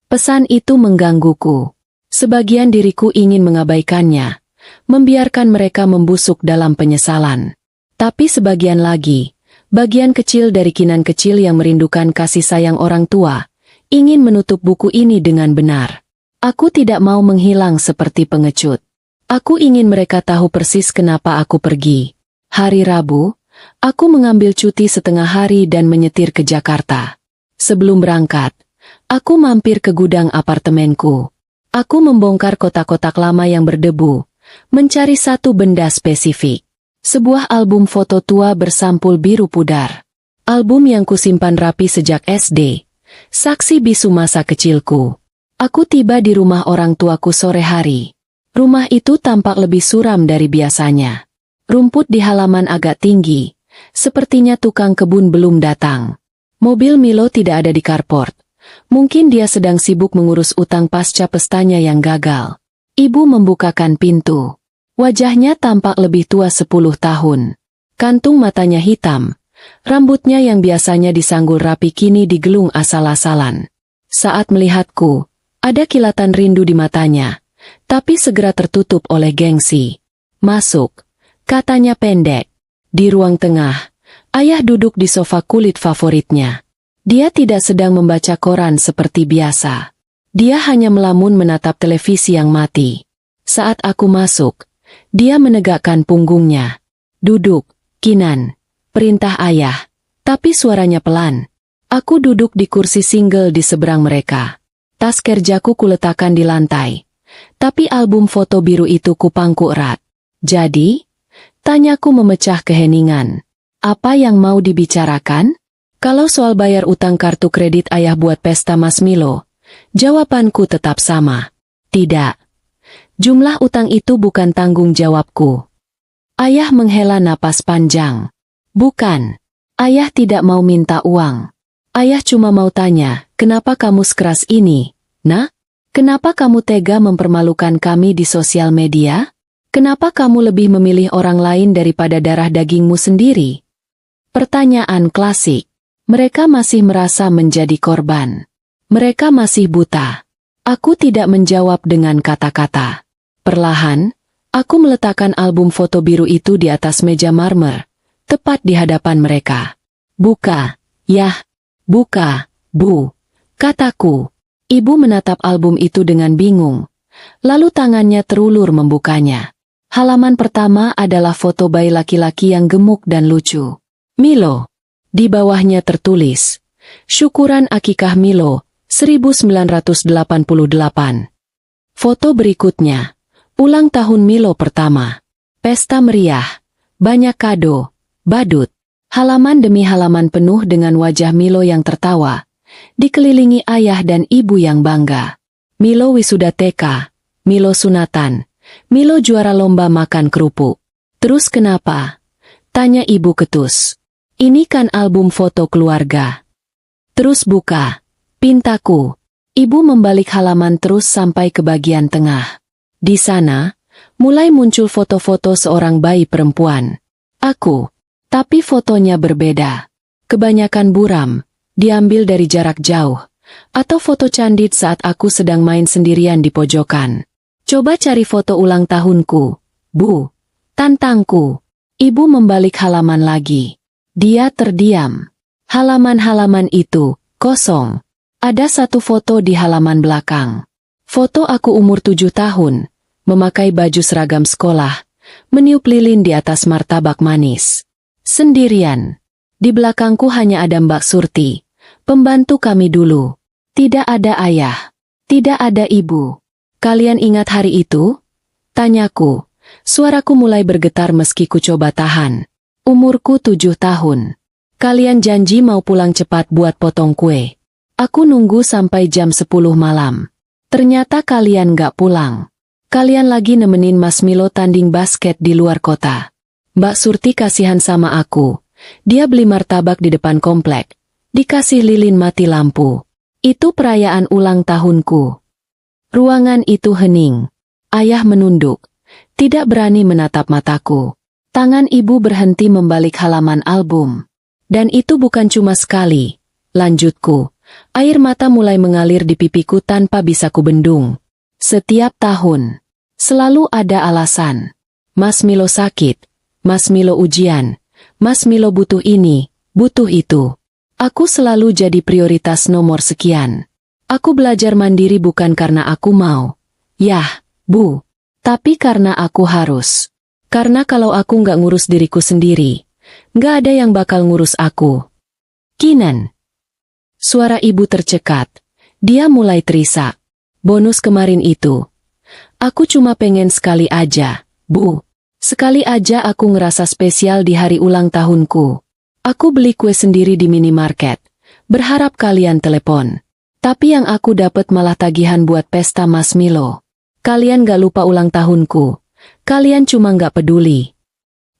Pesan itu menggangguku. Sebagian diriku ingin mengabaikannya. Membiarkan mereka membusuk dalam penyesalan. Tapi sebagian lagi, bagian kecil dari Kinan kecil yang merindukan kasih sayang orang tua, ingin menutup buku ini dengan benar. Aku tidak mau menghilang seperti pengecut. Aku ingin mereka tahu persis kenapa aku pergi. Hari Rabu, aku mengambil cuti setengah hari dan menyetir ke Jakarta. Sebelum berangkat, aku mampir ke gudang apartemenku. Aku membongkar kotak-kotak lama yang berdebu, mencari satu benda spesifik. Sebuah album foto tua bersampul biru pudar. Album yang kusimpan rapi sejak SD. Saksi bisu masa kecilku. Aku tiba di rumah orang tuaku sore hari. Rumah itu tampak lebih suram dari biasanya. Rumput di halaman agak tinggi. Sepertinya tukang kebun belum datang. Mobil Milo tidak ada di carport. Mungkin dia sedang sibuk mengurus utang pasca pestanya yang gagal. Ibu membukakan pintu. Wajahnya tampak lebih tua 10 tahun. Kantung matanya hitam. Rambutnya yang biasanya disanggul rapi kini digelung asal-asalan. Saat melihatku, ada kilatan rindu di matanya. Tapi segera tertutup oleh gengsi. Masuk, katanya pendek. Di ruang tengah, ayah duduk di sofa kulit favoritnya. Dia tidak sedang membaca koran seperti biasa. Dia hanya melamun menatap televisi yang mati. Saat aku masuk, dia menegakkan punggungnya. Duduk, Kinan. Perintah ayah. Tapi suaranya pelan. Aku duduk di kursi single di seberang mereka. Tas kerjaku kuletakkan di lantai. Tapi album foto biru itu kupangku erat. Jadi? Tanyaku memecah keheningan. Apa yang mau dibicarakan? Kalau soal bayar utang kartu kredit ayah buat pesta Mas Milo, jawabanku tetap sama. Tidak. Jumlah utang itu bukan tanggung jawabku. Ayah menghela napas panjang. Bukan. Ayah tidak mau minta uang. Ayah cuma mau tanya, kenapa kamu sekeras ini, Nak? Kenapa kamu tega mempermalukan kami di sosial media? Kenapa kamu lebih memilih orang lain daripada darah dagingmu sendiri? Pertanyaan klasik. Mereka masih merasa menjadi korban. Mereka masih buta. Aku tidak menjawab dengan kata-kata. Perlahan, aku meletakkan album foto biru itu di atas meja marmer, tepat di hadapan mereka. Buka, Yah. Buka, Bu. Kataku. Ibu menatap album itu dengan bingung. Lalu tangannya terulur membukanya. Halaman pertama adalah foto bayi laki-laki yang gemuk dan lucu. Milo. Di bawahnya tertulis, syukuran akikah Milo, 1988. Foto berikutnya. Ulang tahun Milo pertama. Pesta meriah. Banyak kado. Badut. Halaman demi halaman penuh dengan wajah Milo yang tertawa. Dikelilingi ayah dan ibu yang bangga. Milo wisuda TK. Milo sunatan. Milo juara lomba makan kerupuk. Terus kenapa? Tanya ibu ketus. Ini kan album foto keluarga. Terus buka. Pintaku. Ibu membalik halaman terus sampai ke bagian tengah. Di sana, mulai muncul foto-foto seorang bayi perempuan. Aku. Tapi fotonya berbeda. Kebanyakan buram, diambil dari jarak jauh. Atau foto candid saat aku sedang main sendirian di pojokan. Coba cari foto ulang tahunku, Bu. Tantangku. Ibu membalik halaman lagi. Dia terdiam. Halaman-halaman itu kosong. Ada satu foto di halaman belakang. Foto aku umur 7 tahun, memakai baju seragam sekolah, meniup lilin di atas martabak manis. Sendirian. Di belakangku hanya ada Mbak Surti, pembantu kami dulu. Tidak ada ayah. Tidak ada ibu. Kalian ingat hari itu? Tanyaku. Suaraku mulai bergetar meski ku coba tahan. Umurku 7 tahun. Kalian janji mau pulang cepat buat potong kue. Aku nunggu sampai jam 10 malam. Ternyata kalian gak pulang. Kalian lagi nemenin Mas Milo tanding basket di luar kota. Mbak Surti kasihan sama aku. Dia beli martabak di depan komplek. Dikasih lilin mati lampu. Itu perayaan ulang tahunku. Ruangan itu hening. Ayah menunduk. Tidak berani menatap mataku. Tangan ibu berhenti membalik halaman album. Dan itu bukan cuma sekali. Lanjutku. Air mata mulai mengalir di pipiku tanpa bisa kubendung. Setiap tahun. Selalu ada alasan. Mas Milo sakit. Mas Milo ujian. Mas Milo butuh ini, butuh itu. Aku selalu jadi prioritas nomor sekian. Aku belajar mandiri bukan karena aku mau. Yah, Bu. Tapi karena aku harus. Karena kalau aku nggak ngurus diriku sendiri, nggak ada yang bakal ngurus aku. Kinan. Suara ibu tercekat. Dia mulai terisak. Bonus kemarin itu. Aku cuma pengen sekali aja, Bu. Sekali aja aku ngerasa spesial di hari ulang tahunku. Aku beli kue sendiri di minimarket. Berharap kalian telepon. Tapi yang aku dapat malah tagihan buat pesta Mas Milo. Kalian gak lupa ulang tahunku. Kalian cuma gak peduli.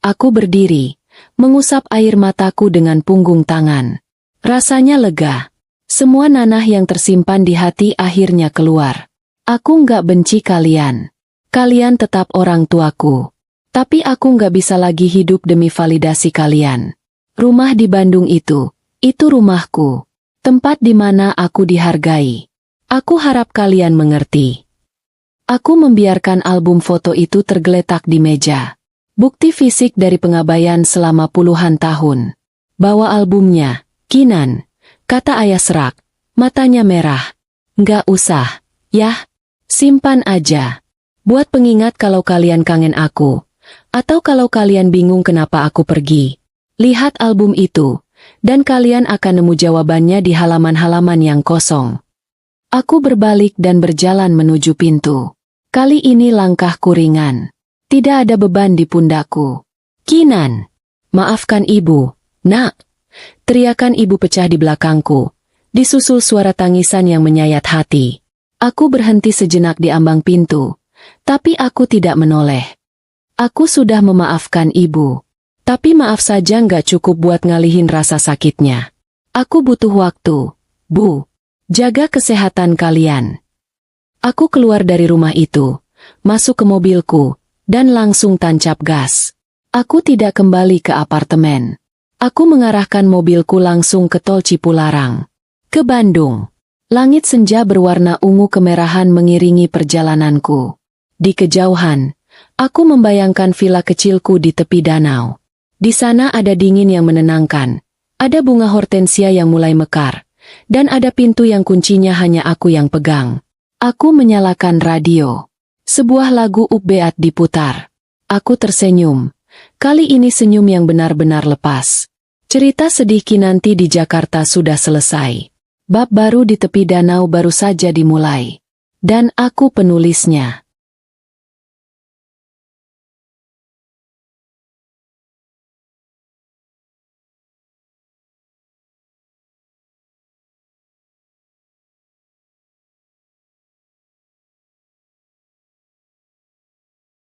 Aku berdiri, mengusap air mataku dengan punggung tangan. Rasanya lega. Semua nanah yang tersimpan di hati akhirnya keluar. Aku gak benci kalian. Kalian tetap orang tuaku. Tapi aku gak bisa lagi hidup demi validasi kalian. Rumah di Bandung itu rumahku. Tempat di mana aku dihargai. Aku harap kalian mengerti. Aku membiarkan album foto itu tergeletak di meja. Bukti fisik dari pengabaian selama puluhan tahun. Bawa albumnya, Kinan, kata ayah serak, matanya merah. Nggak usah, yah, simpan aja. Buat pengingat kalau kalian kangen aku. Atau kalau kalian bingung kenapa aku pergi. Lihat album itu, dan kalian akan nemu jawabannya di halaman-halaman yang kosong. Aku berbalik dan berjalan menuju pintu. Kali ini langkahku ringan. Tidak ada beban di pundakku. Kinan. Maafkan ibu, nak. Teriakan ibu pecah di belakangku. Disusul suara tangisan yang menyayat hati. Aku berhenti sejenak di ambang pintu. Tapi aku tidak menoleh. Aku sudah memaafkan ibu. Tapi maaf saja nggak cukup buat ngalihin rasa sakitnya. Aku butuh waktu, Bu. Jaga kesehatan kalian. Aku keluar dari rumah itu, masuk ke mobilku, dan langsung tancap gas. Aku tidak kembali ke apartemen. Aku mengarahkan mobilku langsung ke tol Cipularang. Ke Bandung. Langit senja berwarna ungu kemerahan mengiringi perjalananku. Di kejauhan, aku membayangkan villa kecilku di tepi danau. Di sana ada dingin yang menenangkan. Ada bunga hortensia yang mulai mekar. Dan ada pintu yang kuncinya hanya aku yang pegang. Aku menyalakan radio. Sebuah lagu Upbeat diputar. Aku tersenyum. Kali ini senyum yang benar-benar lepas. Cerita sedih Kinanti di Jakarta sudah selesai. Bab baru di tepi danau baru saja dimulai. Dan aku penulisnya.